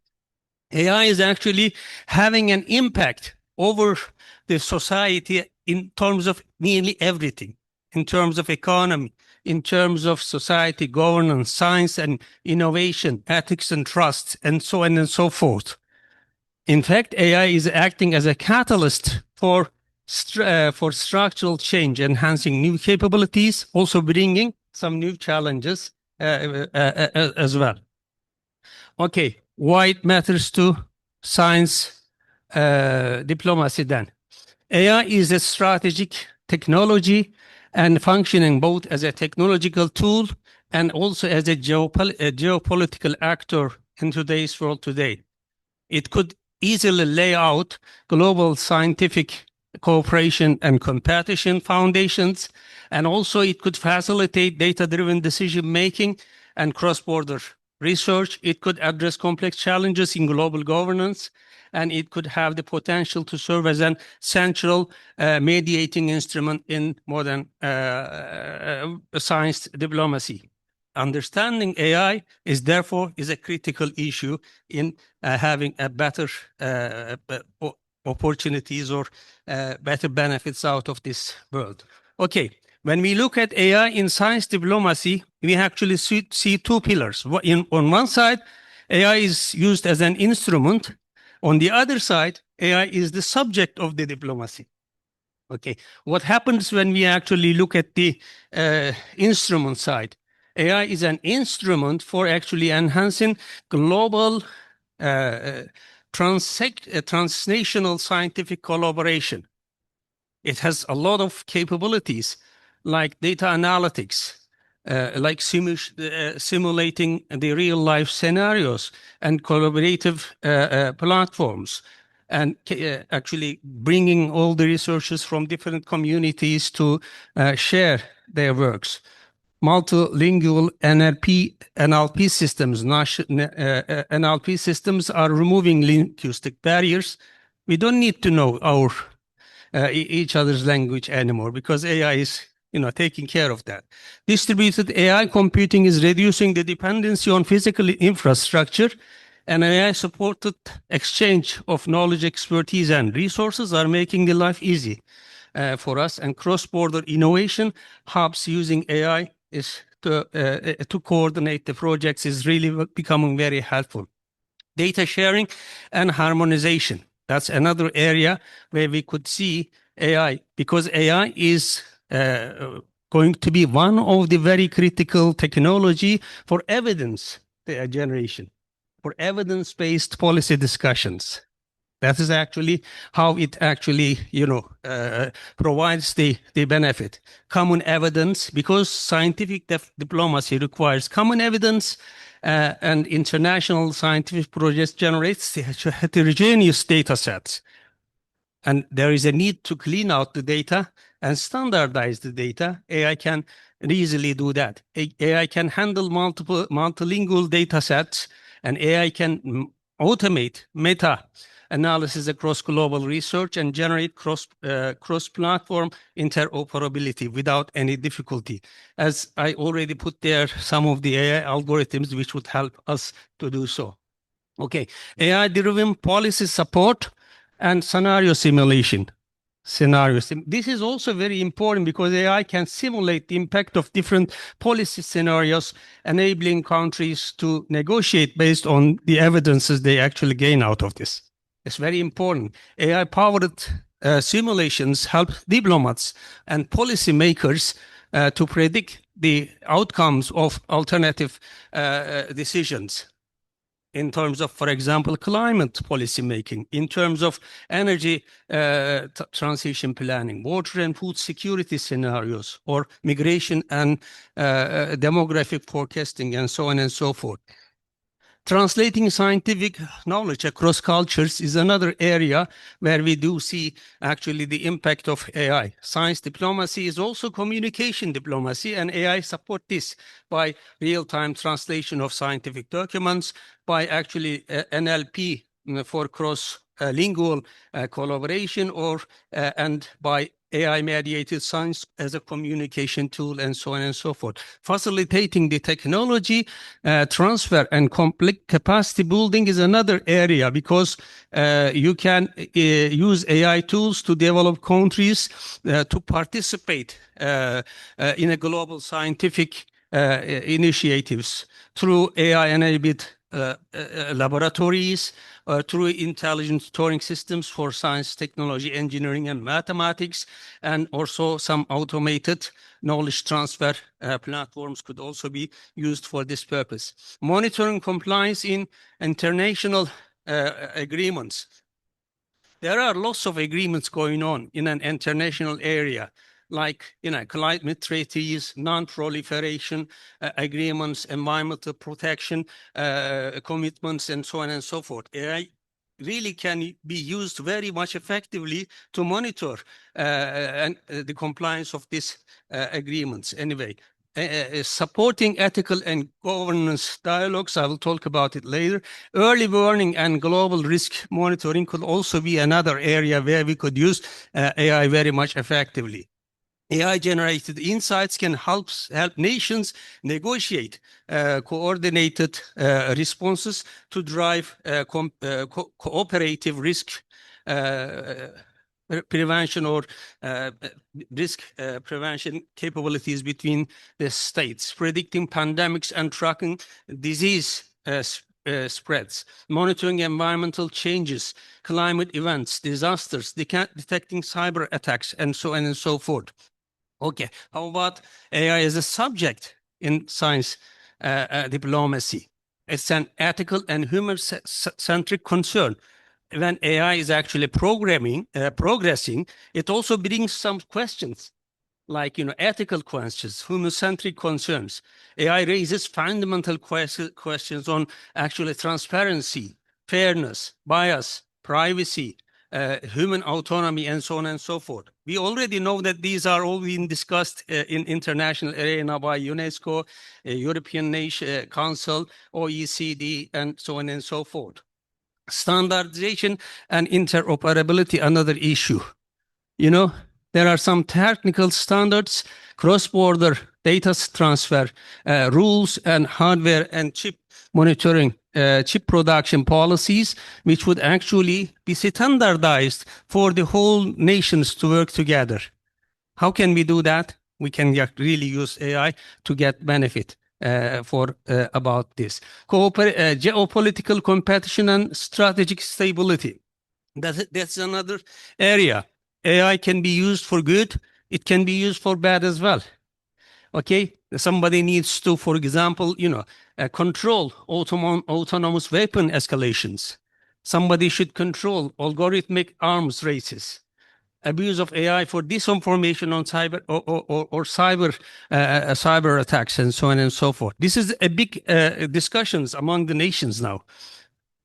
Speaker 4: AI is actually having an impact over the society in terms of nearly everything, in terms of economy, in terms of society, governance, science and innovation, ethics and trust, and so on and so forth. In fact, AI is acting as a catalyst for structural change, enhancing new capabilities, also bringing some new challenges as well. Okay, why it matters to science diplomacy then? AI is a strategic technology and functioning both as a technological tool and also as a geopolitical actor in today's world today. It could easily lay out global scientific cooperation and competition foundations, and also it could facilitate data-driven decision-making and cross-border research. It could address complex challenges in global governance, and it could have the potential to serve as an central mediating instrument in modern science diplomacy. Understanding AI is therefore a critical issue in having a better opportunities or better benefits out of this world. Okay, when we look at AI in science diplomacy, we actually see two pillars. On one side, AI is used as an instrument. On the other side, AI is the subject of the diplomacy. Okay, what happens when we actually look at the instrument side? AI is an instrument for actually enhancing global transnational scientific collaboration. It has a lot of capabilities like data analytics, like simulating the real life scenarios and collaborative platforms, and actually bringing all the researchers from different communities to share their works. Multilingual NLP systems, NLP systems are removing linguistic barriers. We don't need to know our each other's language anymore because AI is taking care of that. Distributed AI computing is reducing the dependency on physical infrastructure, and AI-supported exchange of knowledge, expertise, and resources are making the life easy for us. And cross-border innovation hubs using AI is to coordinate the projects is really becoming very helpful. Data sharing and harmonization. That's another area where we could see AI, because AI is going to be one of the very critical technology for evidence generation, for evidence-based policy discussions. That is actually how it actually, provides the benefit. Common evidence, because scientific diplomacy requires common evidence, and international scientific projects generates heterogeneous data sets. And there is a need to clean out the data and standardize the data. AI can easily do that. AI can handle multilingual data sets, and AI can automate meta analysis across global research and generate cross-platform interoperability without any difficulty. As I already put there, some of the AI algorithms which would help us to do so. Okay, AI-driven policy support and scenario simulation. This is also very important because AI can simulate the impact of different policy scenarios, enabling countries to negotiate based on the evidences they actually gain out of this. It's very important. AI-powered simulations help diplomats and policymakers to predict the outcomes of alternative decisions in terms of, for example, climate policy making, in terms of energy transition planning, water and food security scenarios, or migration and demographic forecasting, and so on and so forth. Translating scientific knowledge across cultures is another area where we do see actually the impact of AI. Science diplomacy is also communication diplomacy, and AI support this by real-time translation of scientific documents, by actually NLP for cross-lingual collaboration, and by AI-mediated science as a communication tool, and so on and so forth. Facilitating the technology transfer and complete capacity building is another area, because you can use AI tools to develop countries to participate in a global scientific initiatives through AI-enabled laboratories, through intelligent storing systems for science, technology, engineering, and mathematics, and also some automated knowledge transfer platforms could also be used for this purpose. Monitoring compliance in international agreements. There are lots of agreements going on in an international area, like climate treaties, non-proliferation agreements, environmental protection commitments, and so on and so forth. AI really can be used very much effectively to monitor the compliance of these agreements. Anyway, supporting ethical and governance dialogues, I will talk about it later. Early warning and global risk monitoring could also be another area where we could use AI very much effectively. AI-generated insights can help nations negotiate coordinated responses to drive cooperative risk prevention or risk prevention capabilities between the states, predicting pandemics and tracking disease spreads, monitoring environmental changes, climate events, disasters, detecting cyber attacks, and so on and so forth. Okay, how about AI as a subject in science diplomacy? It's an ethical and human-centric concern. when AI is actually progressing, it also brings some questions like, ethical questions, human-centric concerns. AI raises fundamental questions on actually transparency, fairness, bias, privacy, human autonomy, and so on and so forth. We already know that these are all being discussed in international arena by UNESCO, European Nation Council, OECD, and so on and so forth. Standardization and interoperability, another issue. There are some technical standards, cross-border data transfer rules, and hardware and chip monitoring, chip production policies, which would actually be standardized for the whole nations to work together. How can we do that? We can really use AI to get benefit about this. Geopolitical competition and strategic stability. That's another area. AI can be used for good. It can be used for bad as well. Okay, somebody needs to, for example, control autonomous weapon escalations. Somebody should control algorithmic arms races. Abuse of AI for disinformation on cyber or cyber attacks, and so on and so forth. This is a big discussions among the nations now.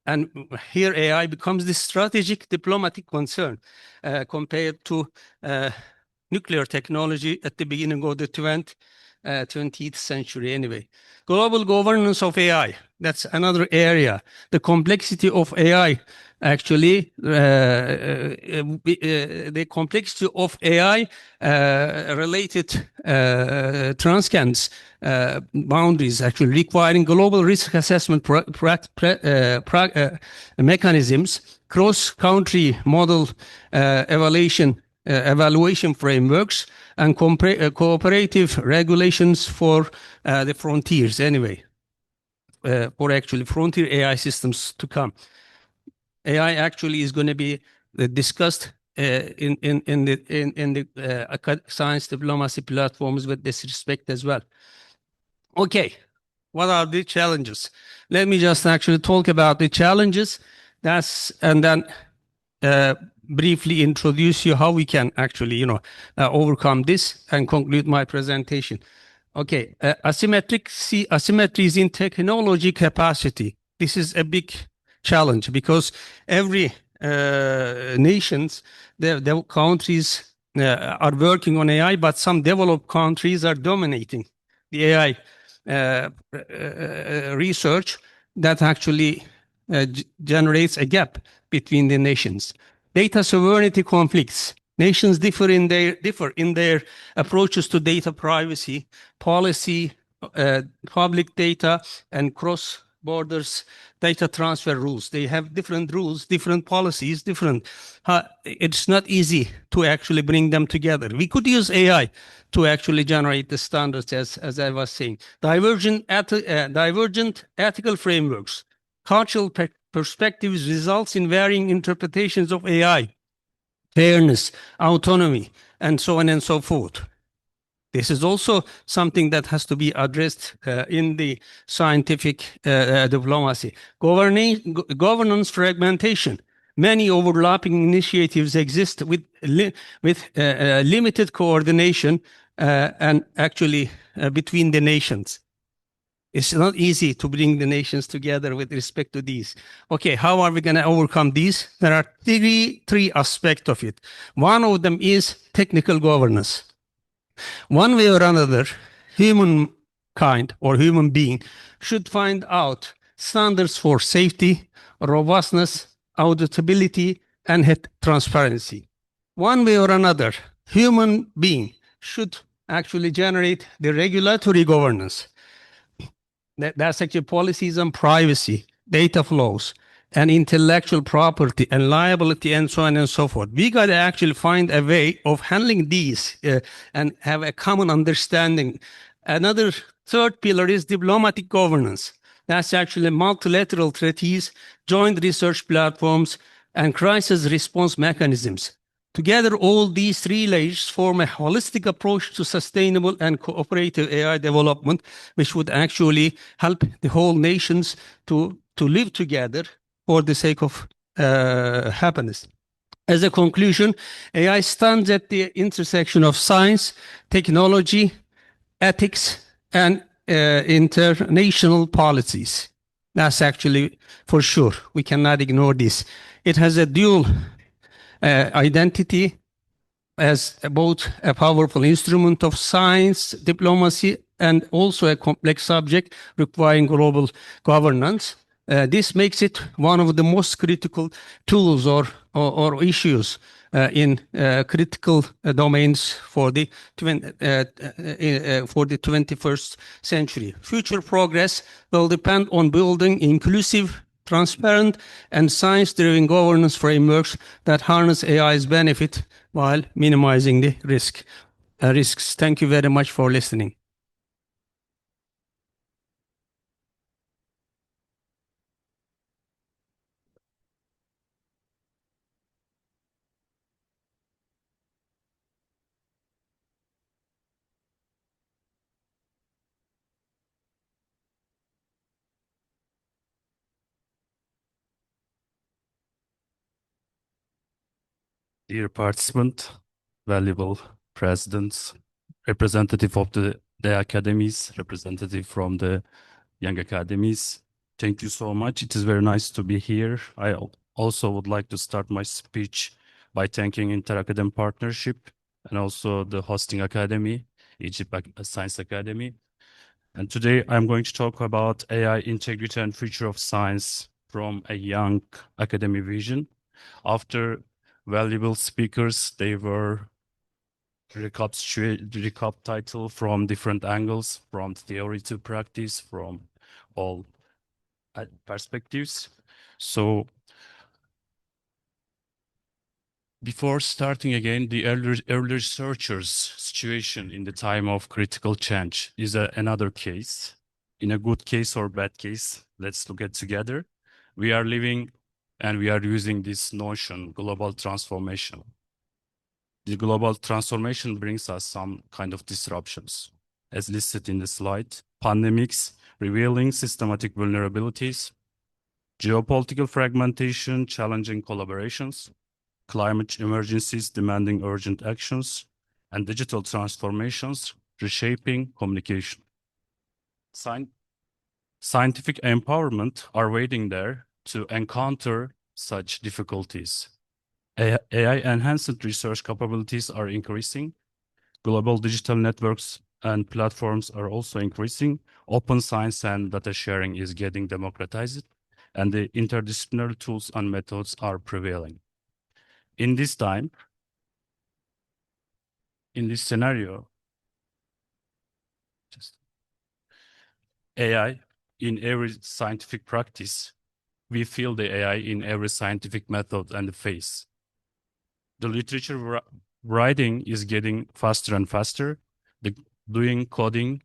Speaker 4: And here AI becomes the strategic diplomatic concern compared to nuclear technology at the beginning of the 20th century anyway. Global governance of AI, that's another area. The complexity of AI, actually, the complexity of AI related transcends boundaries, actually requiring global risk assessment mechanisms, cross-country model evaluation frameworks, and cooperative regulations for the frontiers anyway, for actually frontier AI systems to come. AI actually is going to be discussed in the science diplomacy platforms with this respect as well. Okay, what are the challenges? Let me just actually talk about the challenges. And then briefly introduce you how we can actually, overcome this and conclude my presentation. Okay, asymmetries in technology capacity. This is a big challenge because every nations, the countries are working on AI, but some developed countries are dominating the AI research that actually generates a gap between the nations. Data sovereignty conflicts. Nations differ in their approaches to data privacy, policy, public data, and cross-borders data transfer rules. They have different rules, different policies, different. It's not easy to actually bring them together. We could use AI to actually generate the standards, as I was saying. Divergent ethical frameworks. Cultural perspectives results in varying interpretations of AI, fairness, autonomy, and so on and so forth. This is also something that has to be addressed in the scientific diplomacy. Governance fragmentation. Many overlapping initiatives exist with limited coordination and actually between the nations. It's not easy to bring the nations together with respect to these. Okay, how are we going to overcome these? There are three aspects of it. One of them is technical governance. One way or another, humankind or human being should find out standards for safety, robustness, auditability, and transparency. One way or another, human being should actually generate the regulatory governance. That's actually policies on privacy, data flows, and intellectual property and liability, and so on and so forth. We got to actually find a way of handling these and have a common understanding. Another third pillar is diplomatic governance. That's actually multilateral treaties, joint research platforms, and crisis response mechanisms. Together, all these three layers form a holistic approach to sustainable and cooperative AI development, which would actually help the whole nations to live together for the sake of happiness. As a conclusion, AI stands at the intersection of science, technology, ethics, and international policies. That's actually for sure. We cannot ignore this. It has a dual identity as both a powerful instrument of science, diplomacy, and also a complex subject requiring global governance. This makes it one of the most critical tools or issues in critical domains for the 21st century. Future progress will depend on building inclusive, transparent, and science-driven governance frameworks that harness AI's benefit while minimizing the risks. Thank you very much for listening.
Speaker 5: Dear participant, valuable presidents, representative of the Academies, representative from the Young Academies, thank you so much. It is very nice to be here. I also would like to start my speech by thanking Inter-Academy Partnership and also the hosting academy, Egypt Science Academy. And today I'm going to talk about AI integrity and future of science from a young academy vision. After valuable speakers, they were recap title from different angles, from theory to practice, from all perspectives. So before starting again, the early researchers' situation in the time of critical change is another case. In a good case or bad case, let's look at together. We are living and we are using this notion, global transformation. The global transformation brings us some kind of disruptions, as listed in the slide. Pandemics revealing systematic vulnerabilities, geopolitical fragmentation challenging collaborations, climate emergencies demanding urgent actions, and digital transformations reshaping communication. Scientific empowerment are waiting there to encounter such difficulties. AI-enhanced research capabilities are increasing. Global digital networks and platforms are also increasing. Open science and data sharing is getting democratized, and the interdisciplinary tools and methods are prevailing. In this time, in this scenario, AI in every scientific practice, we feel the AI in every scientific method and phase. The literature writing is getting faster and faster. The doing coding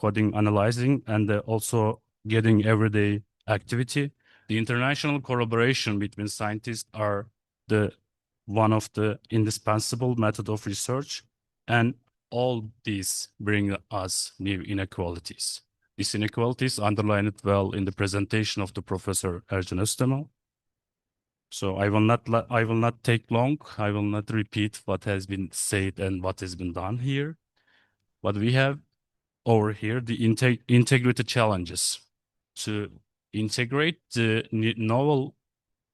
Speaker 5: analyzing, and also getting everyday activity. The international collaboration between scientists are one of the indispensable method of research, and all these bring us new inequalities. These inequalities underlined well in the presentation of the Professor Ercan Öztemal. So I will not take long. I will not repeat what has been said and what has been done here. What we have over here, the integrity challenges. To integrate the novel,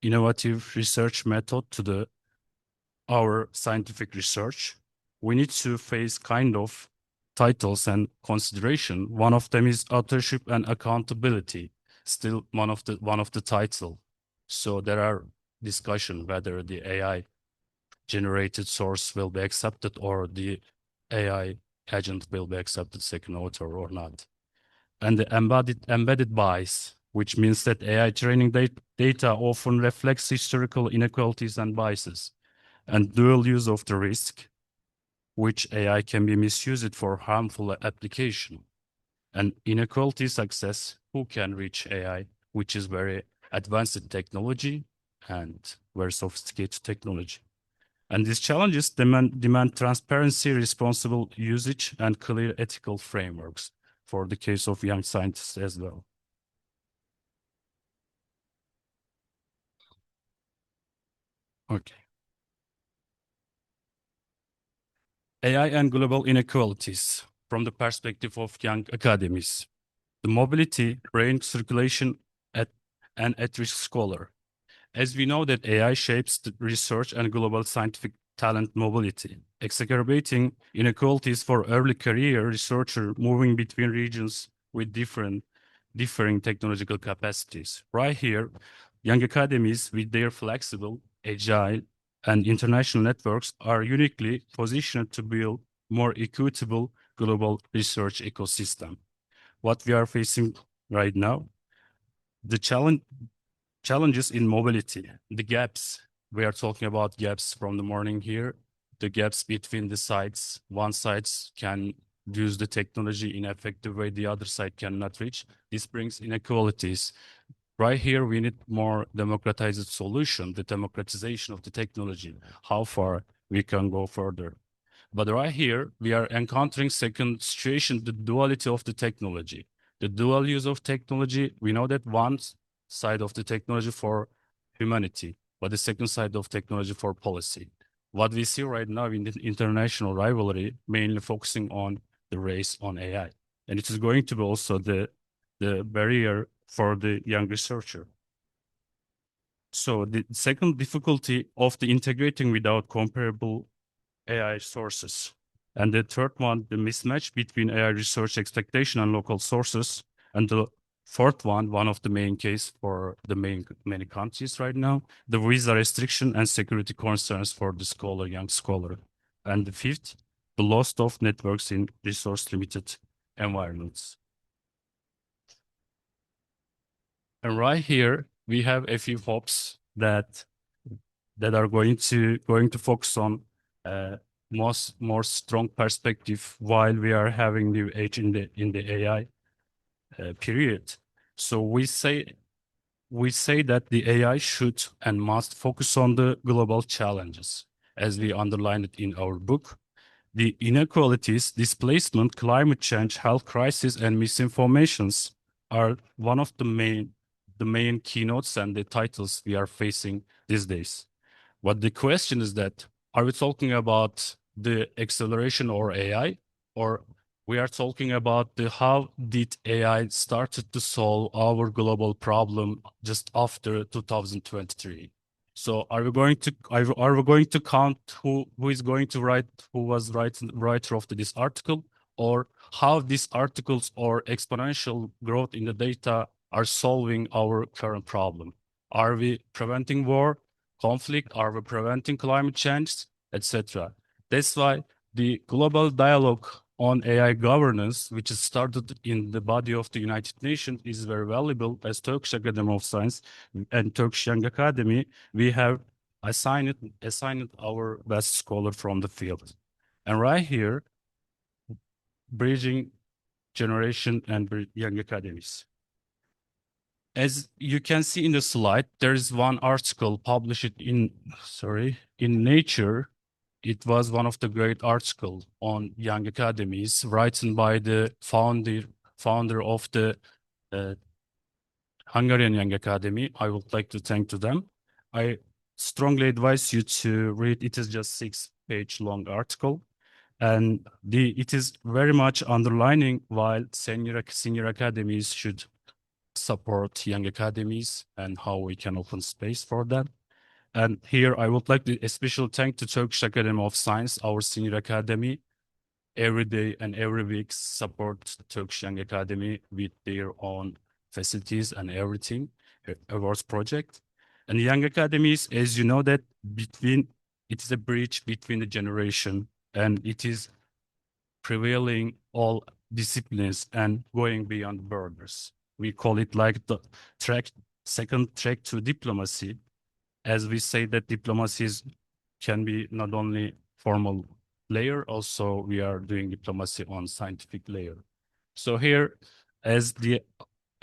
Speaker 5: innovative research method to our scientific research, we need to face kind of titles and consideration. One of them is authorship and accountability. Still one of the title. So there are discussion whether the AI generated source will be accepted or the AI agent will be accepted second author or not. And the embedded bias, which means that AI training data often reflects historical inequalities and biases, and dual use of the risk, which AI can be misused for harmful application, and inequality success, who can reach AI, which is very advanced technology and very sophisticated technology. And these challenges demand transparency, responsible usage, and clear ethical frameworks for the case of young scientists as well. Okay. AI and global inequalities from the perspective of young academies. The mobility, brain circulation, and at-risk scholar. As we know that AI shapes the research and global scientific talent mobility, exacerbating inequalities for early career researcher moving between regions with differing technological capacities. Right here, young academies with their flexible, agile, and international networks are uniquely positioned to build more equitable global research ecosystem. What we are facing right now, the challenges in mobility, the gaps. We are talking about gaps from the morning here, the gaps between the sites. One side can use the technology in an effective way, the other side cannot reach. This brings inequalities. Right here, we need more democratized solution, the democratization of the technology, how far we can go further. But right here, we are encountering second situation, the duality of the technology. The dual use of technology, we know that one side of the technology for humanity, but the second side of technology for policy. What we see right now in the international rivalry, mainly focusing on the race on AI. And it is going to be also the barrier for the young researcher. So the second difficulty of the integrating without comparable AI sources. And the third one, the mismatch between AI research expectation and local sources. And the fourth one of the main case for the many countries right now, the visa restriction and security concerns for the young scholar. And the fifth, the loss of networks in resource limited environments. And right here, we have a few hopes that are going to focus on more strong perspective while we are having new age in the AI period. So we say that the AI should and must focus on the global challenges, as we underlined it in our book. The inequalities, displacement, climate change, health crisis, and misinformations are one of the main keynotes and the titles we are facing these days. What the question is that, are we talking about the acceleration or AI, or we are talking about how did AI started to solve our global problem just after 2023? So are we going to count who is going to write, who was writer of this article, or how these articles or exponential growth in the data are solving our current problem? Are we preventing war, conflict? Are we preventing climate change, etc.? That's why the global dialogue on AI governance, which is started in the body of the United Nations, is very valuable. As Turkish Academy of Science and Turkish Young Academy, we have assigned our best scholar from the field. And right here, bridging generation and young academies. As you can see in the slide, there is one article published in Nature. It was one of the great articles on young academies, written by the founder of the Hungarian Young Academy. I would like to thank to them. I strongly advise you to read. It is just 6-page long article, and it is very much underlining why senior academies should support young academies and how we can open space for them. And here I would like to especially thank the Turkish Academy of Science, our senior academy, every day and every week support the Turkish Young Academy with their own facilities and everything, awards project. And young academies, as you know, that it is a bridge between the generation, and it is prevailing all disciplines and going beyond borders. We call it like the second track to diplomacy, as we say that diplomacy can be not only formal layer, also we are doing diplomacy on scientific layer. So here, as the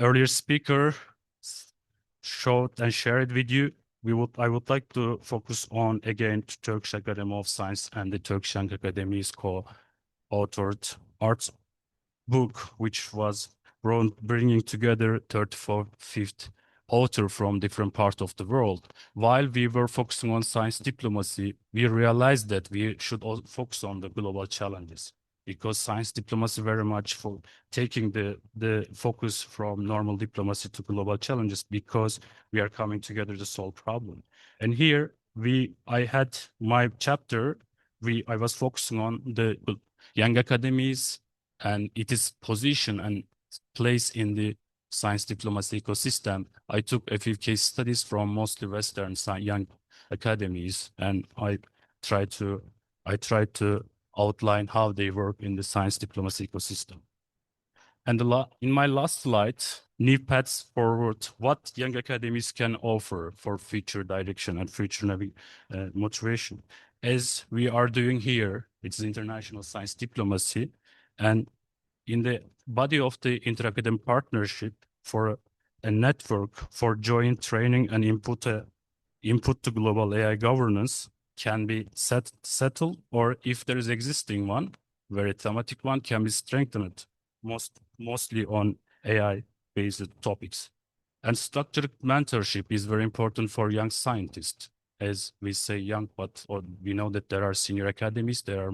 Speaker 5: earlier speaker showed and shared with you, I would like to focus on again Turkish Academy of Science and the Turkish Young Academy's co-authored arts book, which was bringing together 34th author from different parts of the world. While we were focusing on science diplomacy, we realized that we should also focus on the global challenges, because science diplomacy very much for taking the focus from normal diplomacy to global challenges, because we are coming together to solve problems. And here I had my chapter, I was focusing on the young academies and its position and place in the science diplomacy ecosystem. I took a few case studies from mostly Western young academies, and I tried to outline how they work in the science diplomacy ecosystem. And in my last slide, new paths forward, what young academies can offer for future direction and future motivation. As we are doing here, it's international science diplomacy, and in the body of the inter-academic partnership for a network for joint training and input to global AI governance can be settled, or if there is existing one, very thematic one, can be strengthened, mostly on AI-based topics. And structured mentorship is very important for young scientists. As we say young, or we know that there are senior academies, they are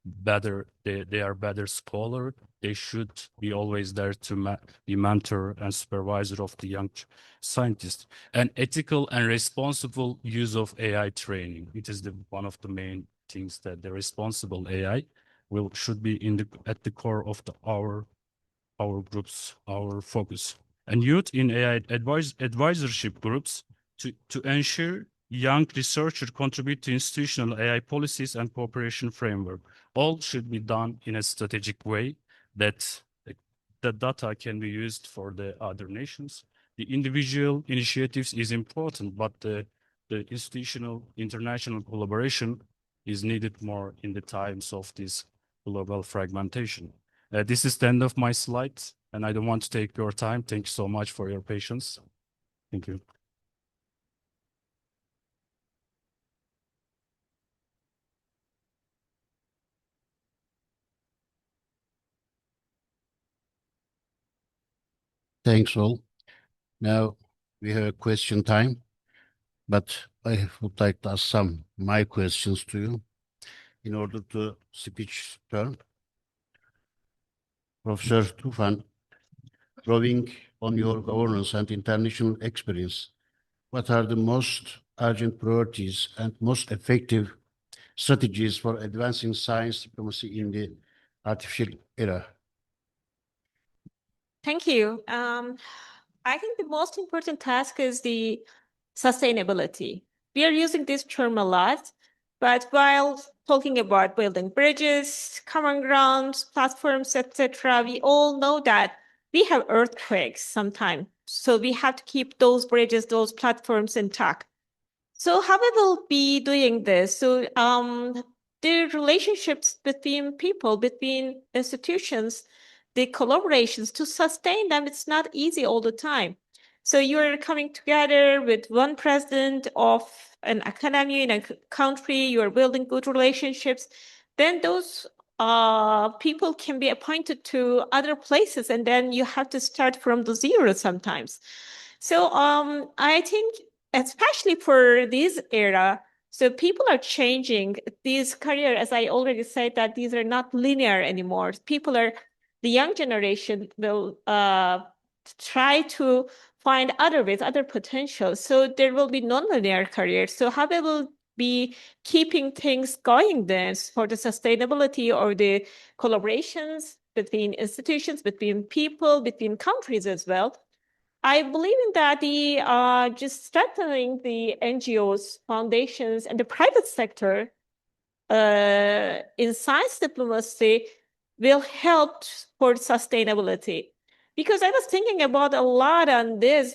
Speaker 5: better scholar. They should be always there to be mentor and supervisor of the young scientists. And ethical and responsible use of AI training. It is one of the main things that the responsible AI should be at the core of our groups, our focus. And youth in AI advisorship groups to ensure young researchers contribute to institutional AI policies and cooperation framework. All should be done in a strategic way that the data can be used for the other nations. The individual initiatives is important, but the institutional international collaboration is needed more in the times of this global fragmentation. This is the end of my slides, and I don't want to take your time. Thank you so much for your patience. Thank you.
Speaker 1: Thanks all. Now we have a question time, but I would like to ask my questions to you in order to speech turn. Professor Tufan, drawing on your governance and international experience, what are the most urgent priorities and most effective strategies for advancing science diplomacy in the artificial era?
Speaker 2: Thank you. I think the most important task is the sustainability. We are using this term a lot, but while talking about building bridges, common grounds, platforms, etc., we all know that we have earthquakes sometimes. So we have to keep those bridges, those platforms intact. So how we will be doing this? So the relationships between people, between institutions, the collaborations, to sustain them, it's not easy all the time. So you're coming together with one president of an academy in a country, you're building good relationships, then those people can be appointed to other places, and then you have to start from the zero sometimes. So I think, especially for this era, so people are changing these careers, as I already said, that these are not linear anymore. The young generation will try to find other ways, other potentials. So there will be non-linear careers. So how they will be keeping things going then for the sustainability or the collaborations between institutions, between people, between countries as well. I believe in that the just strengthening the NGOs, foundations, and the private sector in science diplomacy will help for sustainability. Because I was thinking about a lot on this.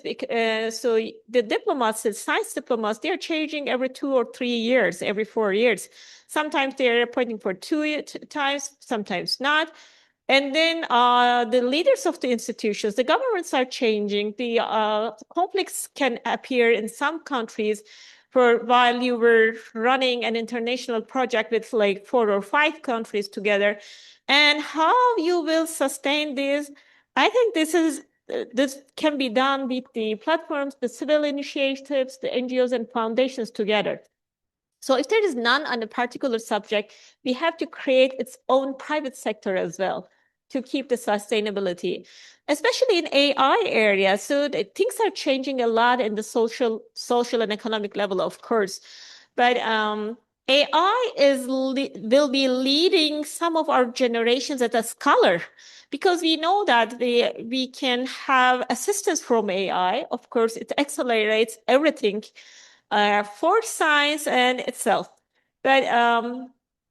Speaker 2: So the diplomats, the science diplomats, they're changing every 2 or 3 years, every 4 years. Sometimes they're appointing for 2 times, sometimes not. And then the leaders of the institutions, the governments are changing. The conflicts can appear in some countries. While you were running an international project with like 4 or 5 countries together, and how you will sustain this, I think this is this can be done with the platforms, the civil initiatives, the NGOs and foundations together. So if there is none on a particular subject, we have to create its own private sector as well to keep the sustainability, especially in AI area. So things are changing a lot in the social and economic level, of course. But AI will be leading some of our generations as a scholar, because we know that we can have assistance from AI. Of course, it accelerates everything for science and itself. But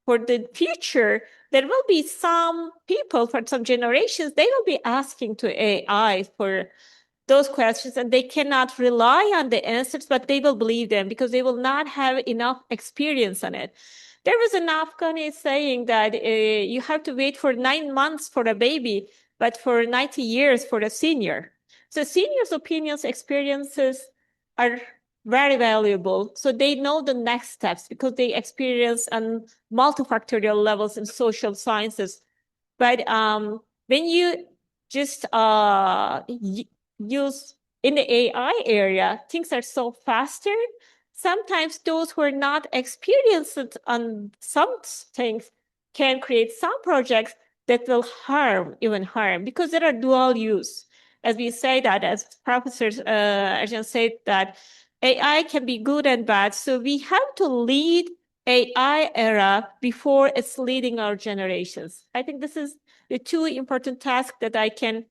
Speaker 2: for the future, there will be some people, for some generations, they will be asking to AI for those questions, and they cannot rely on the answers, but they will believe them because they will not have enough experience on it. There was an Afghani saying that you have to wait for 9 months for a baby, but for 90 years for a senior. So seniors' opinions, experiences are very valuable. So they know the next steps because they experience on multifactorial levels in social sciences. But when you just use in the AI area, things are so faster. Sometimes those who are not experienced on some things can create some projects that will even harm, because there are dual use. As we say that, as professors Arjan said, that AI can be good and bad. So we have to lead AI era before it's leading our generations. I think this is the two important tasks that I can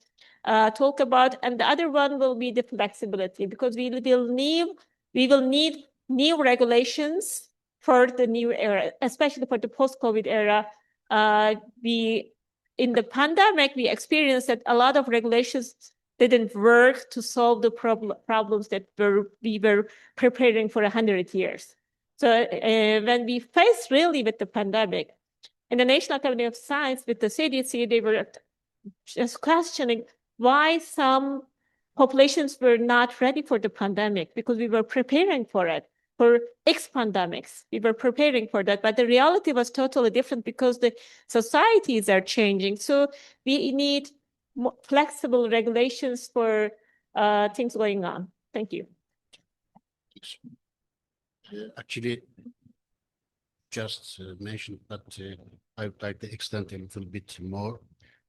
Speaker 2: talk about. And the other one will be the flexibility, because we will need new regulations for the new era, especially for the post-COVID era. In the pandemic, we experienced that a lot of regulations didn't work to solve the problems that we were preparing for 100 years. So when we faced really with the pandemic, in the National Academy of Science with the CDC, they were just questioning why some populations were not ready for the pandemic, because we were preparing for it. For X pandemics, we were preparing for that, but the reality was totally different because the societies are changing. So we need more flexible regulations for things going on. Thank you.
Speaker 1: Actually, just mentioned, but I would like to extend a little bit more.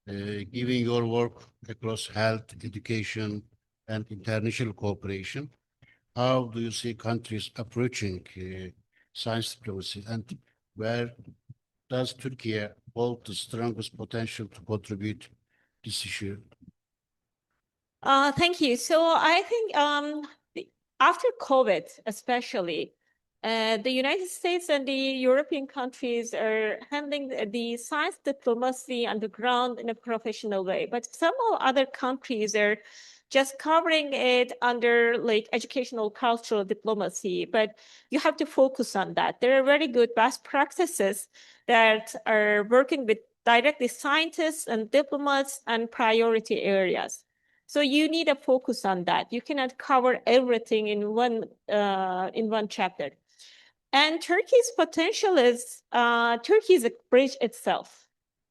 Speaker 1: Given your work across health, education, and international cooperation, how do you see countries approaching science diplomacy, and where does Turkey hold the strongest potential to contribute this issue?
Speaker 2: Thank you. So I think after COVID, especially, the United States and the European countries are handling the science diplomacy on the ground in a professional way. But some other countries are just covering it under like educational cultural diplomacy. But you have to focus on that. There are very good best practices that are working with directly scientists and diplomats and priority areas. So you need a focus on that. You cannot cover everything in one chapter. And Turkey's potential is Turkey is a bridge itself,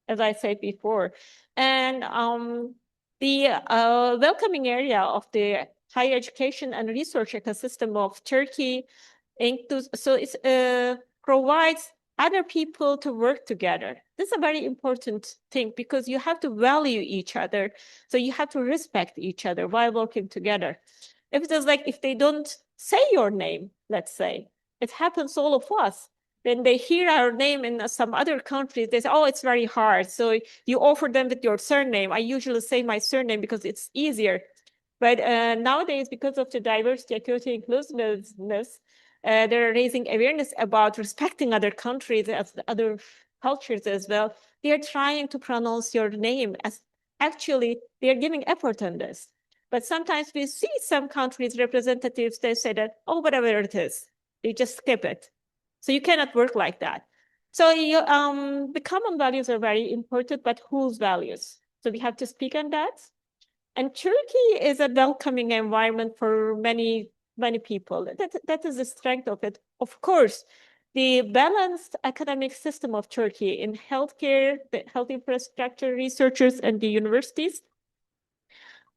Speaker 2: as I said before. And the welcoming area of the higher education and research ecosystem of Turkey includes, so it provides other people to work together. This is a very important thing because you have to value each other. So you have to respect each other while working together. If it is like, if they don't say your name, let's say, it happens to all of us. When they hear our name in some other countries, they say, oh, it's very hard. So you offer them with your surname. I usually say my surname because it's easier. But nowadays, because of the diversity, equity, inclusiveness, they're raising awareness about respecting other countries, as other cultures as well. They're trying to pronounce your name as actually they're giving effort on this. But sometimes we see some countries' representatives, they say that, oh, whatever it is, they just skip it. So you cannot work like that. So the common values are very important, but whose values? So we have to speak on that. And Turkey is a welcoming environment for many people. That is the strength of it. Of course, the balanced academic system of Turkey in healthcare, the health infrastructure, researchers, and the universities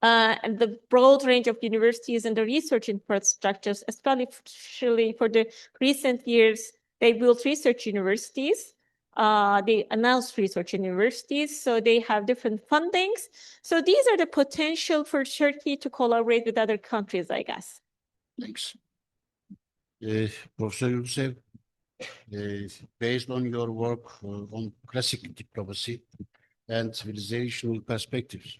Speaker 2: and the broad range of universities and the research infrastructures, especially for the recent years, they built research universities. They announced research universities, so they have different fundings. So these are the potential for Turkey to collaborate with other countries, I guess.
Speaker 1: Thanks. Professor Yusuf, based on your work on classic diplomacy and civilizational perspectives,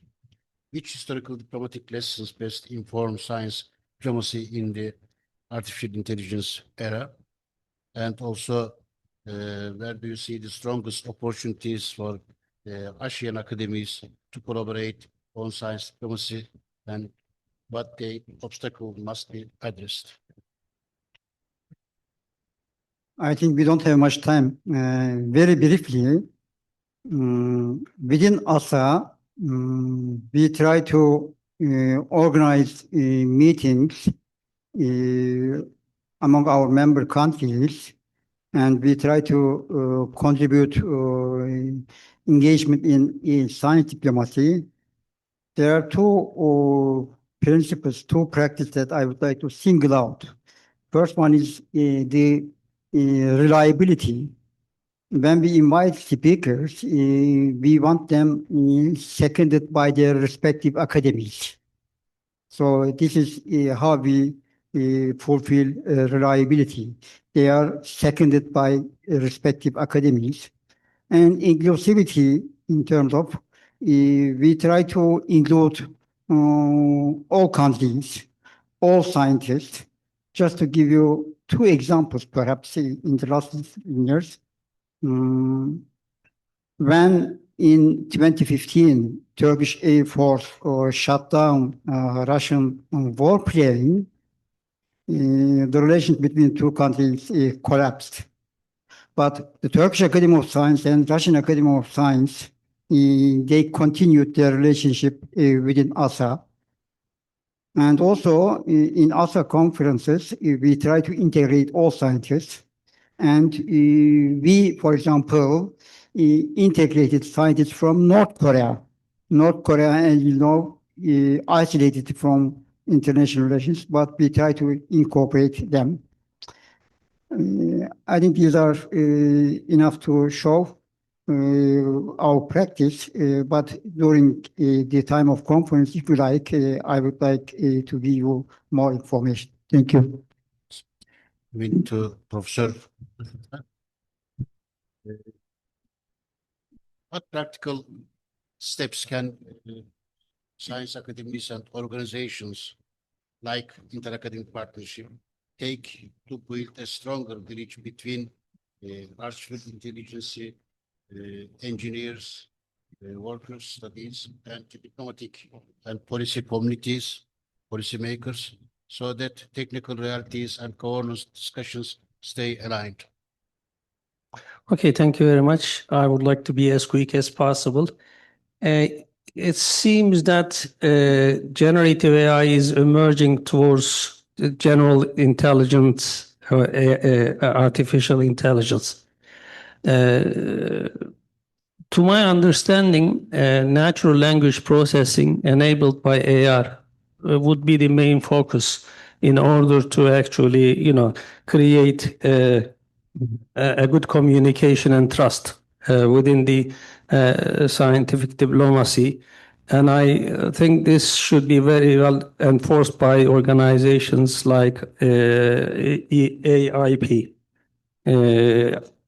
Speaker 1: which historical diplomatic lessons best inform science diplomacy in the artificial intelligence era? And also, where do you see the strongest opportunities for ASEAN academies to collaborate on science diplomacy, and what the obstacle must be addressed?
Speaker 3: I think we don't have much time. Very briefly, within AASSA, we try to organize meetings among our member countries, and we try to contribute engagement in science diplomacy. There are two principles, two practices that I would like to single out. First one is the reliability. When we invite speakers, we want them seconded by their respective academies. So this is how we fulfill reliability. They are seconded by respective academies. And inclusivity in terms of we try to include all countries, all scientists. Just to give you two examples, perhaps in the last years. When in 2015, Turkish Air Force shut down Russian warplane, the relations between two countries collapsed. But the Turkish Academy of Science and Russian Academy of Science, they continued their relationship within AASSA. And also in AASSA conferences, we try to integrate all scientists. And we, for example, integrated scientists from North Korea. North Korea, as you know, isolated from international relations, but we try to incorporate them. I think these are enough to show our practice, but during the time of conference, if you like, I would like to give you more information. Thank you.
Speaker 1: To Professor, what practical steps can science academies and organizations like interacademic partnership take to build a stronger bridge between artificial intelligence, engineers, workers, studies, and diplomatic and policy communities, policymakers, so that technical realities and governance discussions stay aligned?
Speaker 4: Okay, thank you very much. I would like to be as quick as possible. It seems that generative AI is emerging towards general intelligence, artificial intelligence. To my understanding, natural language processing enabled by AI would be the main focus in order to actually, create a good communication and trust within the scientific diplomacy. And I think this should be very well enforced by organizations like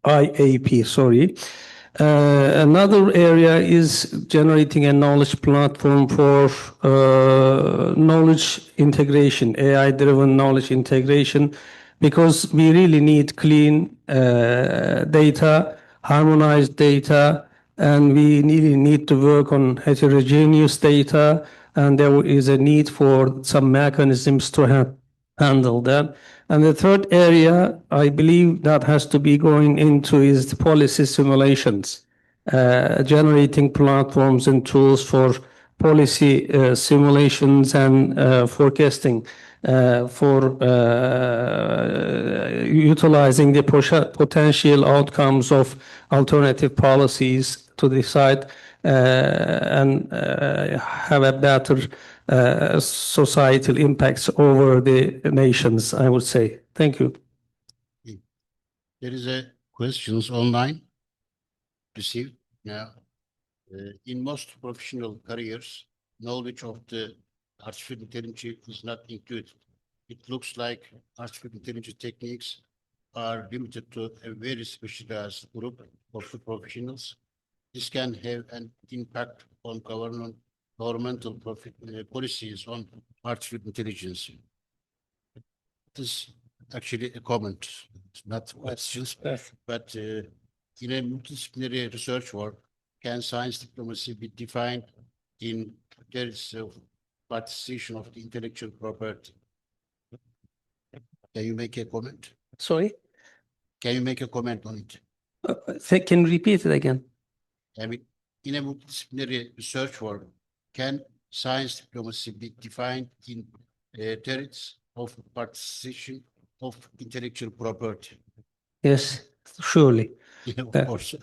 Speaker 4: IAP, sorry. Another area is generating a knowledge platform for knowledge integration, AI-driven knowledge integration, because we really need clean data, harmonized data, and we really need to work on heterogeneous data, and there is a need for some mechanisms to handle that. And the third area I believe that has to be going into is the policy simulations, generating platforms and tools for policy simulations and forecasting for utilizing the potential outcomes of alternative policies to decide and have a better societal impacts over the nations, I would say. Thank you.
Speaker 1: There is a questions online received now. In most professional careers, knowledge of the artificial intelligence is not included. It looks like artificial intelligence techniques are limited to a very specialized group of the professionals. This can have an impact on governmental policies on artificial intelligence. It is actually a comment, it's not questions, but in a multidisciplinary research work, can science diplomacy be defined in terms of participation of the intellectual property? Can you make a comment?
Speaker 4: Sorry?
Speaker 1: Can you make a comment on it?
Speaker 4: Can you repeat it again?
Speaker 1: I mean, in a multidisciplinary research work, can science diplomacy be defined in terms of participation of intellectual property?
Speaker 4: Yes, surely.
Speaker 1: Yeah, of
Speaker 4: Yeah.
Speaker 1: course.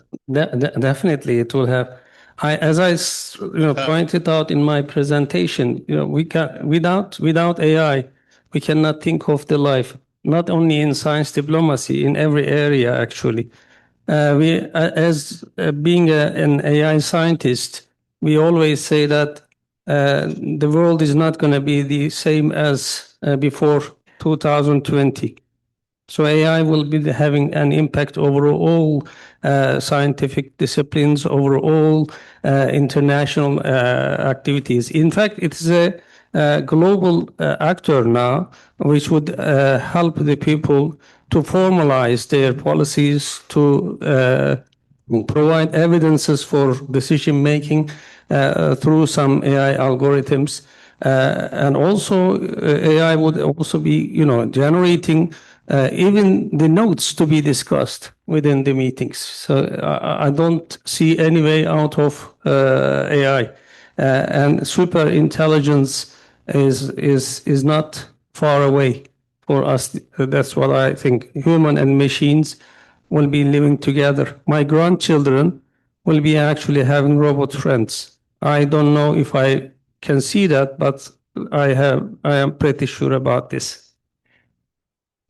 Speaker 4: Definitely, it will have. As I pointed out in my presentation, we can without AI, we cannot think of the life. Not only in science diplomacy, in every area actually. As being an AI scientist, we always say that the world is not going to be the same as before 2020. So AI will be having an impact over all scientific disciplines, over all international activities. In fact, it is a global actor now, which would help the people to formalize their policies, to provide evidences for decision making through some AI algorithms. And also AI would also be, generating even the notes to be discussed within the meetings. So I don't see any way out of AI. And super intelligence is not far away for us. That's what I think. Human and machines will be living together. My grandchildren will be actually having robot friends. I don't know if I can see that, but I am pretty sure about this.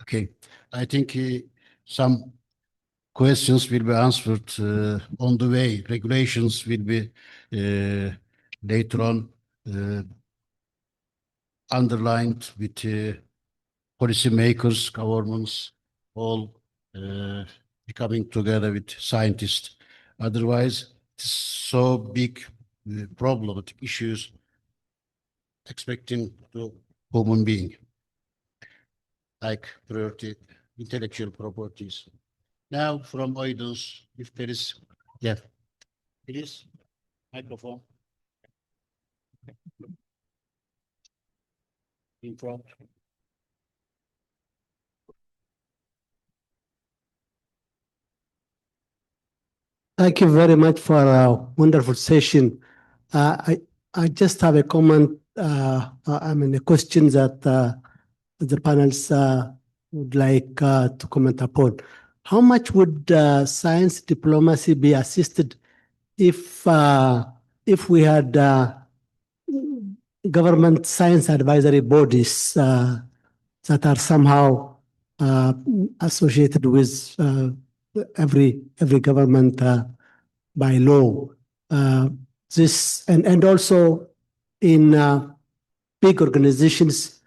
Speaker 1: Okay, I think some questions will be answered on the way. Regulations will be later on underlined with policymakers, governments, all coming together with scientists. Otherwise, it's so big problematic issues expecting to human being, like priority, intellectual properties. Now, from audience, if there is, yeah, please, microphone. In front.
Speaker 6: Thank you very much for a wonderful session. I just have a comment, a question that the panels would like to comment upon. How much would science diplomacy be assisted if we had government science advisory bodies that are somehow associated with every government by law? This and also in big organizations,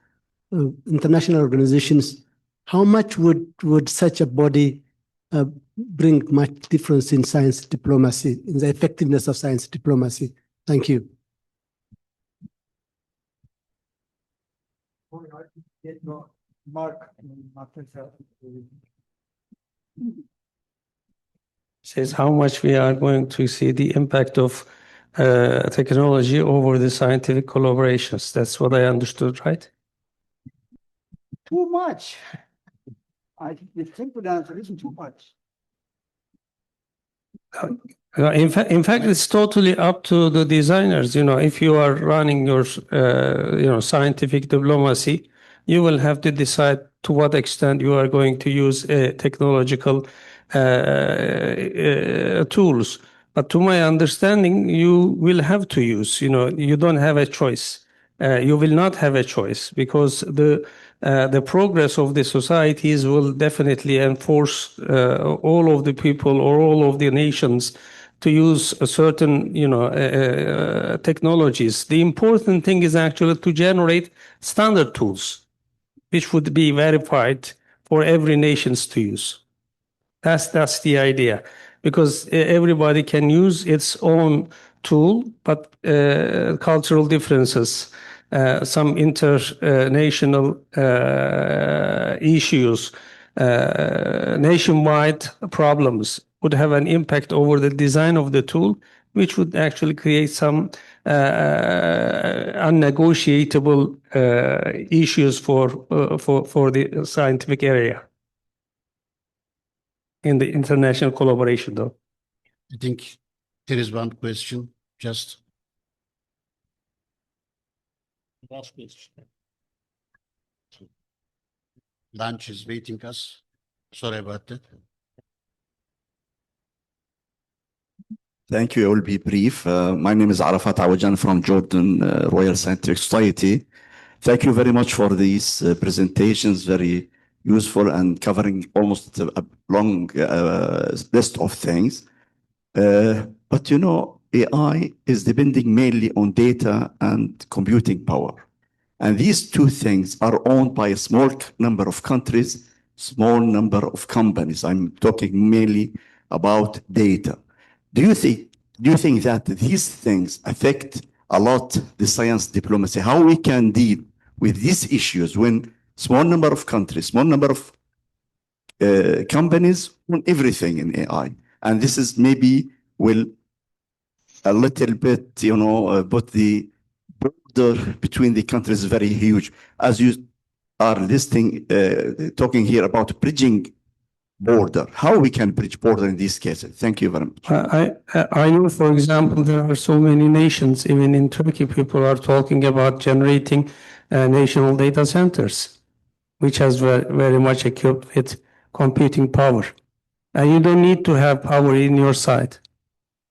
Speaker 6: international organizations, how much would such a body bring much difference in science diplomacy, in the effectiveness of science diplomacy? Thank you.
Speaker 4: Says how much we are going to see the impact of technology over the scientific collaborations. That's what I understood, right?
Speaker 3: Too much. I think the simple answer isn't too much.
Speaker 4: In fact, it's totally up to the designers. If you are running your, scientific diplomacy, you will have to decide to what extent you are going to use technological tools. But to my understanding, you will have to use. You don't have a choice. You will not have a choice because the progress of the societies will definitely enforce all of the people or all of the nations to use a certain, technologies. The important thing is actually to generate standard tools, which would be verified for every nations to use. That's the idea, because everybody can use its own tool, but cultural differences, some international issues, nationwide problems would have an impact over the design of the tool, which would actually create some unnegotiable issues for the scientific area in the international collaboration, though.
Speaker 1: I think there is one question, just. Last question. Lunch is waiting us. Sorry about that.
Speaker 7: Thank you. I will be brief. My name is Arafat Awajan from Jordan Royal Scientific Society. Thank you very much for these presentations, very useful and covering almost a long list of things. But AI is depending mainly on data and computing power. And these two things are owned by a small number of countries, small number of companies. I'm talking mainly about data. Do you think that these things affect a lot the science diplomacy? How we can deal with these issues when small number of countries, small number of companies own everything in AI, and this is maybe will a little bit, but the border between the countries is very huge. As you are listing, talking here about bridging border, how we can bridge border in these cases? Thank you very much.
Speaker 4: I know, for example, there are so many nations, even in Turkey, people are talking about generating national data centers, which has very much equipped with computing power. And you don't need to have power in your side.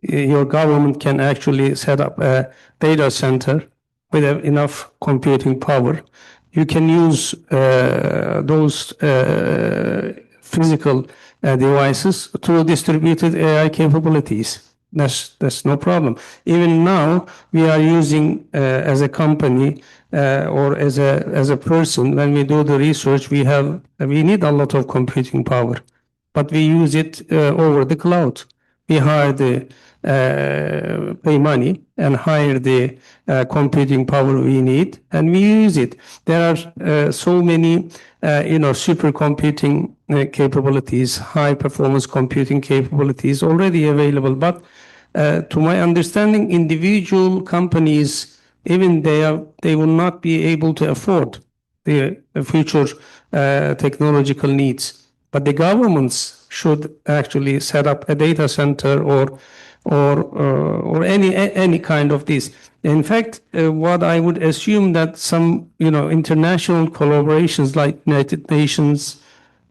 Speaker 4: Your government can actually set up a data center with enough computing power. You can use those physical devices through distributed AI capabilities. That's no problem. Even now, we are using as a company or as a person, when we do the research, we need a lot of computing power, but we use it over the cloud. We hire pay money and hire the computing power we need, and we use it. There are so many, supercomputing capabilities, high performance computing capabilities already available. But to my understanding, individual companies, even they will not be able to afford the future technological needs. But the governments should actually set up a data center or any kind of this. In fact, what I would assume that some international collaborations like United Nations,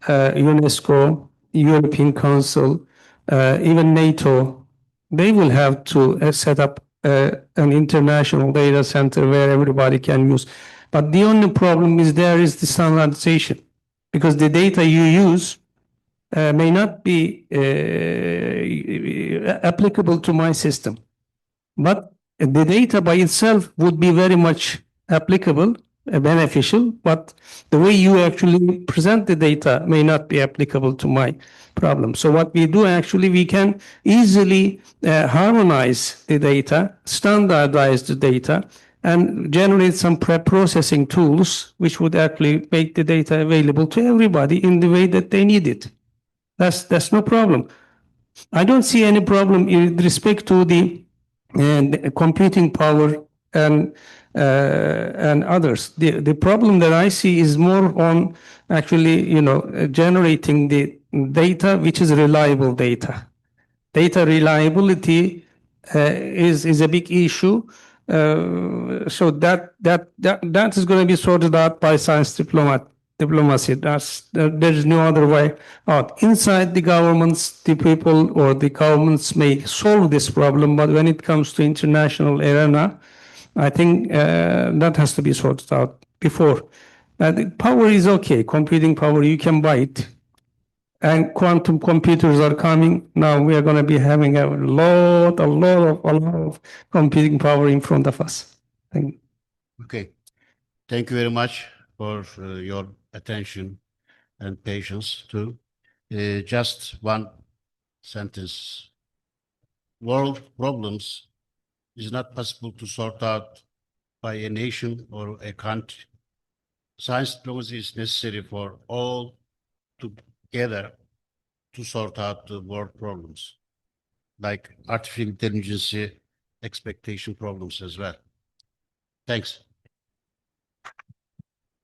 Speaker 4: UNESCO, European Council, even NATO, they will have to set up an international data center where everybody can use. But the only problem is there is the standardization, because the data you use may not be applicable to my system. But the data by itself would be very much applicable, beneficial, but the way you actually present the data may not be applicable to my problem. So what we do actually, we can easily harmonize the data, standardize the data, and generate some pre-processing tools which would actually make the data available to everybody in the way that they need it. That's no problem. I don't see any problem with respect to the computing power and others. The problem that I see is more on actually, generating the data which is reliable data. Data reliability is a big issue. So that is going to be sorted out by science diplomacy. There is no other way out. Inside the governments, the people or the governments may solve this problem, but when it comes to international arena, I think that has to be sorted out before. And power is okay, computing power, you can buy it. And quantum computers are coming. Now we are going to be having a lot of computing power in front of us. Thank you.
Speaker 1: Okay. Thank you very much for your attention and patience too. Just one sentence. World problems is not possible to sort out by a nation or a country. Science diplomacy is necessary for all together to sort out the world problems, like artificial intelligence expectation problems as well. Thanks.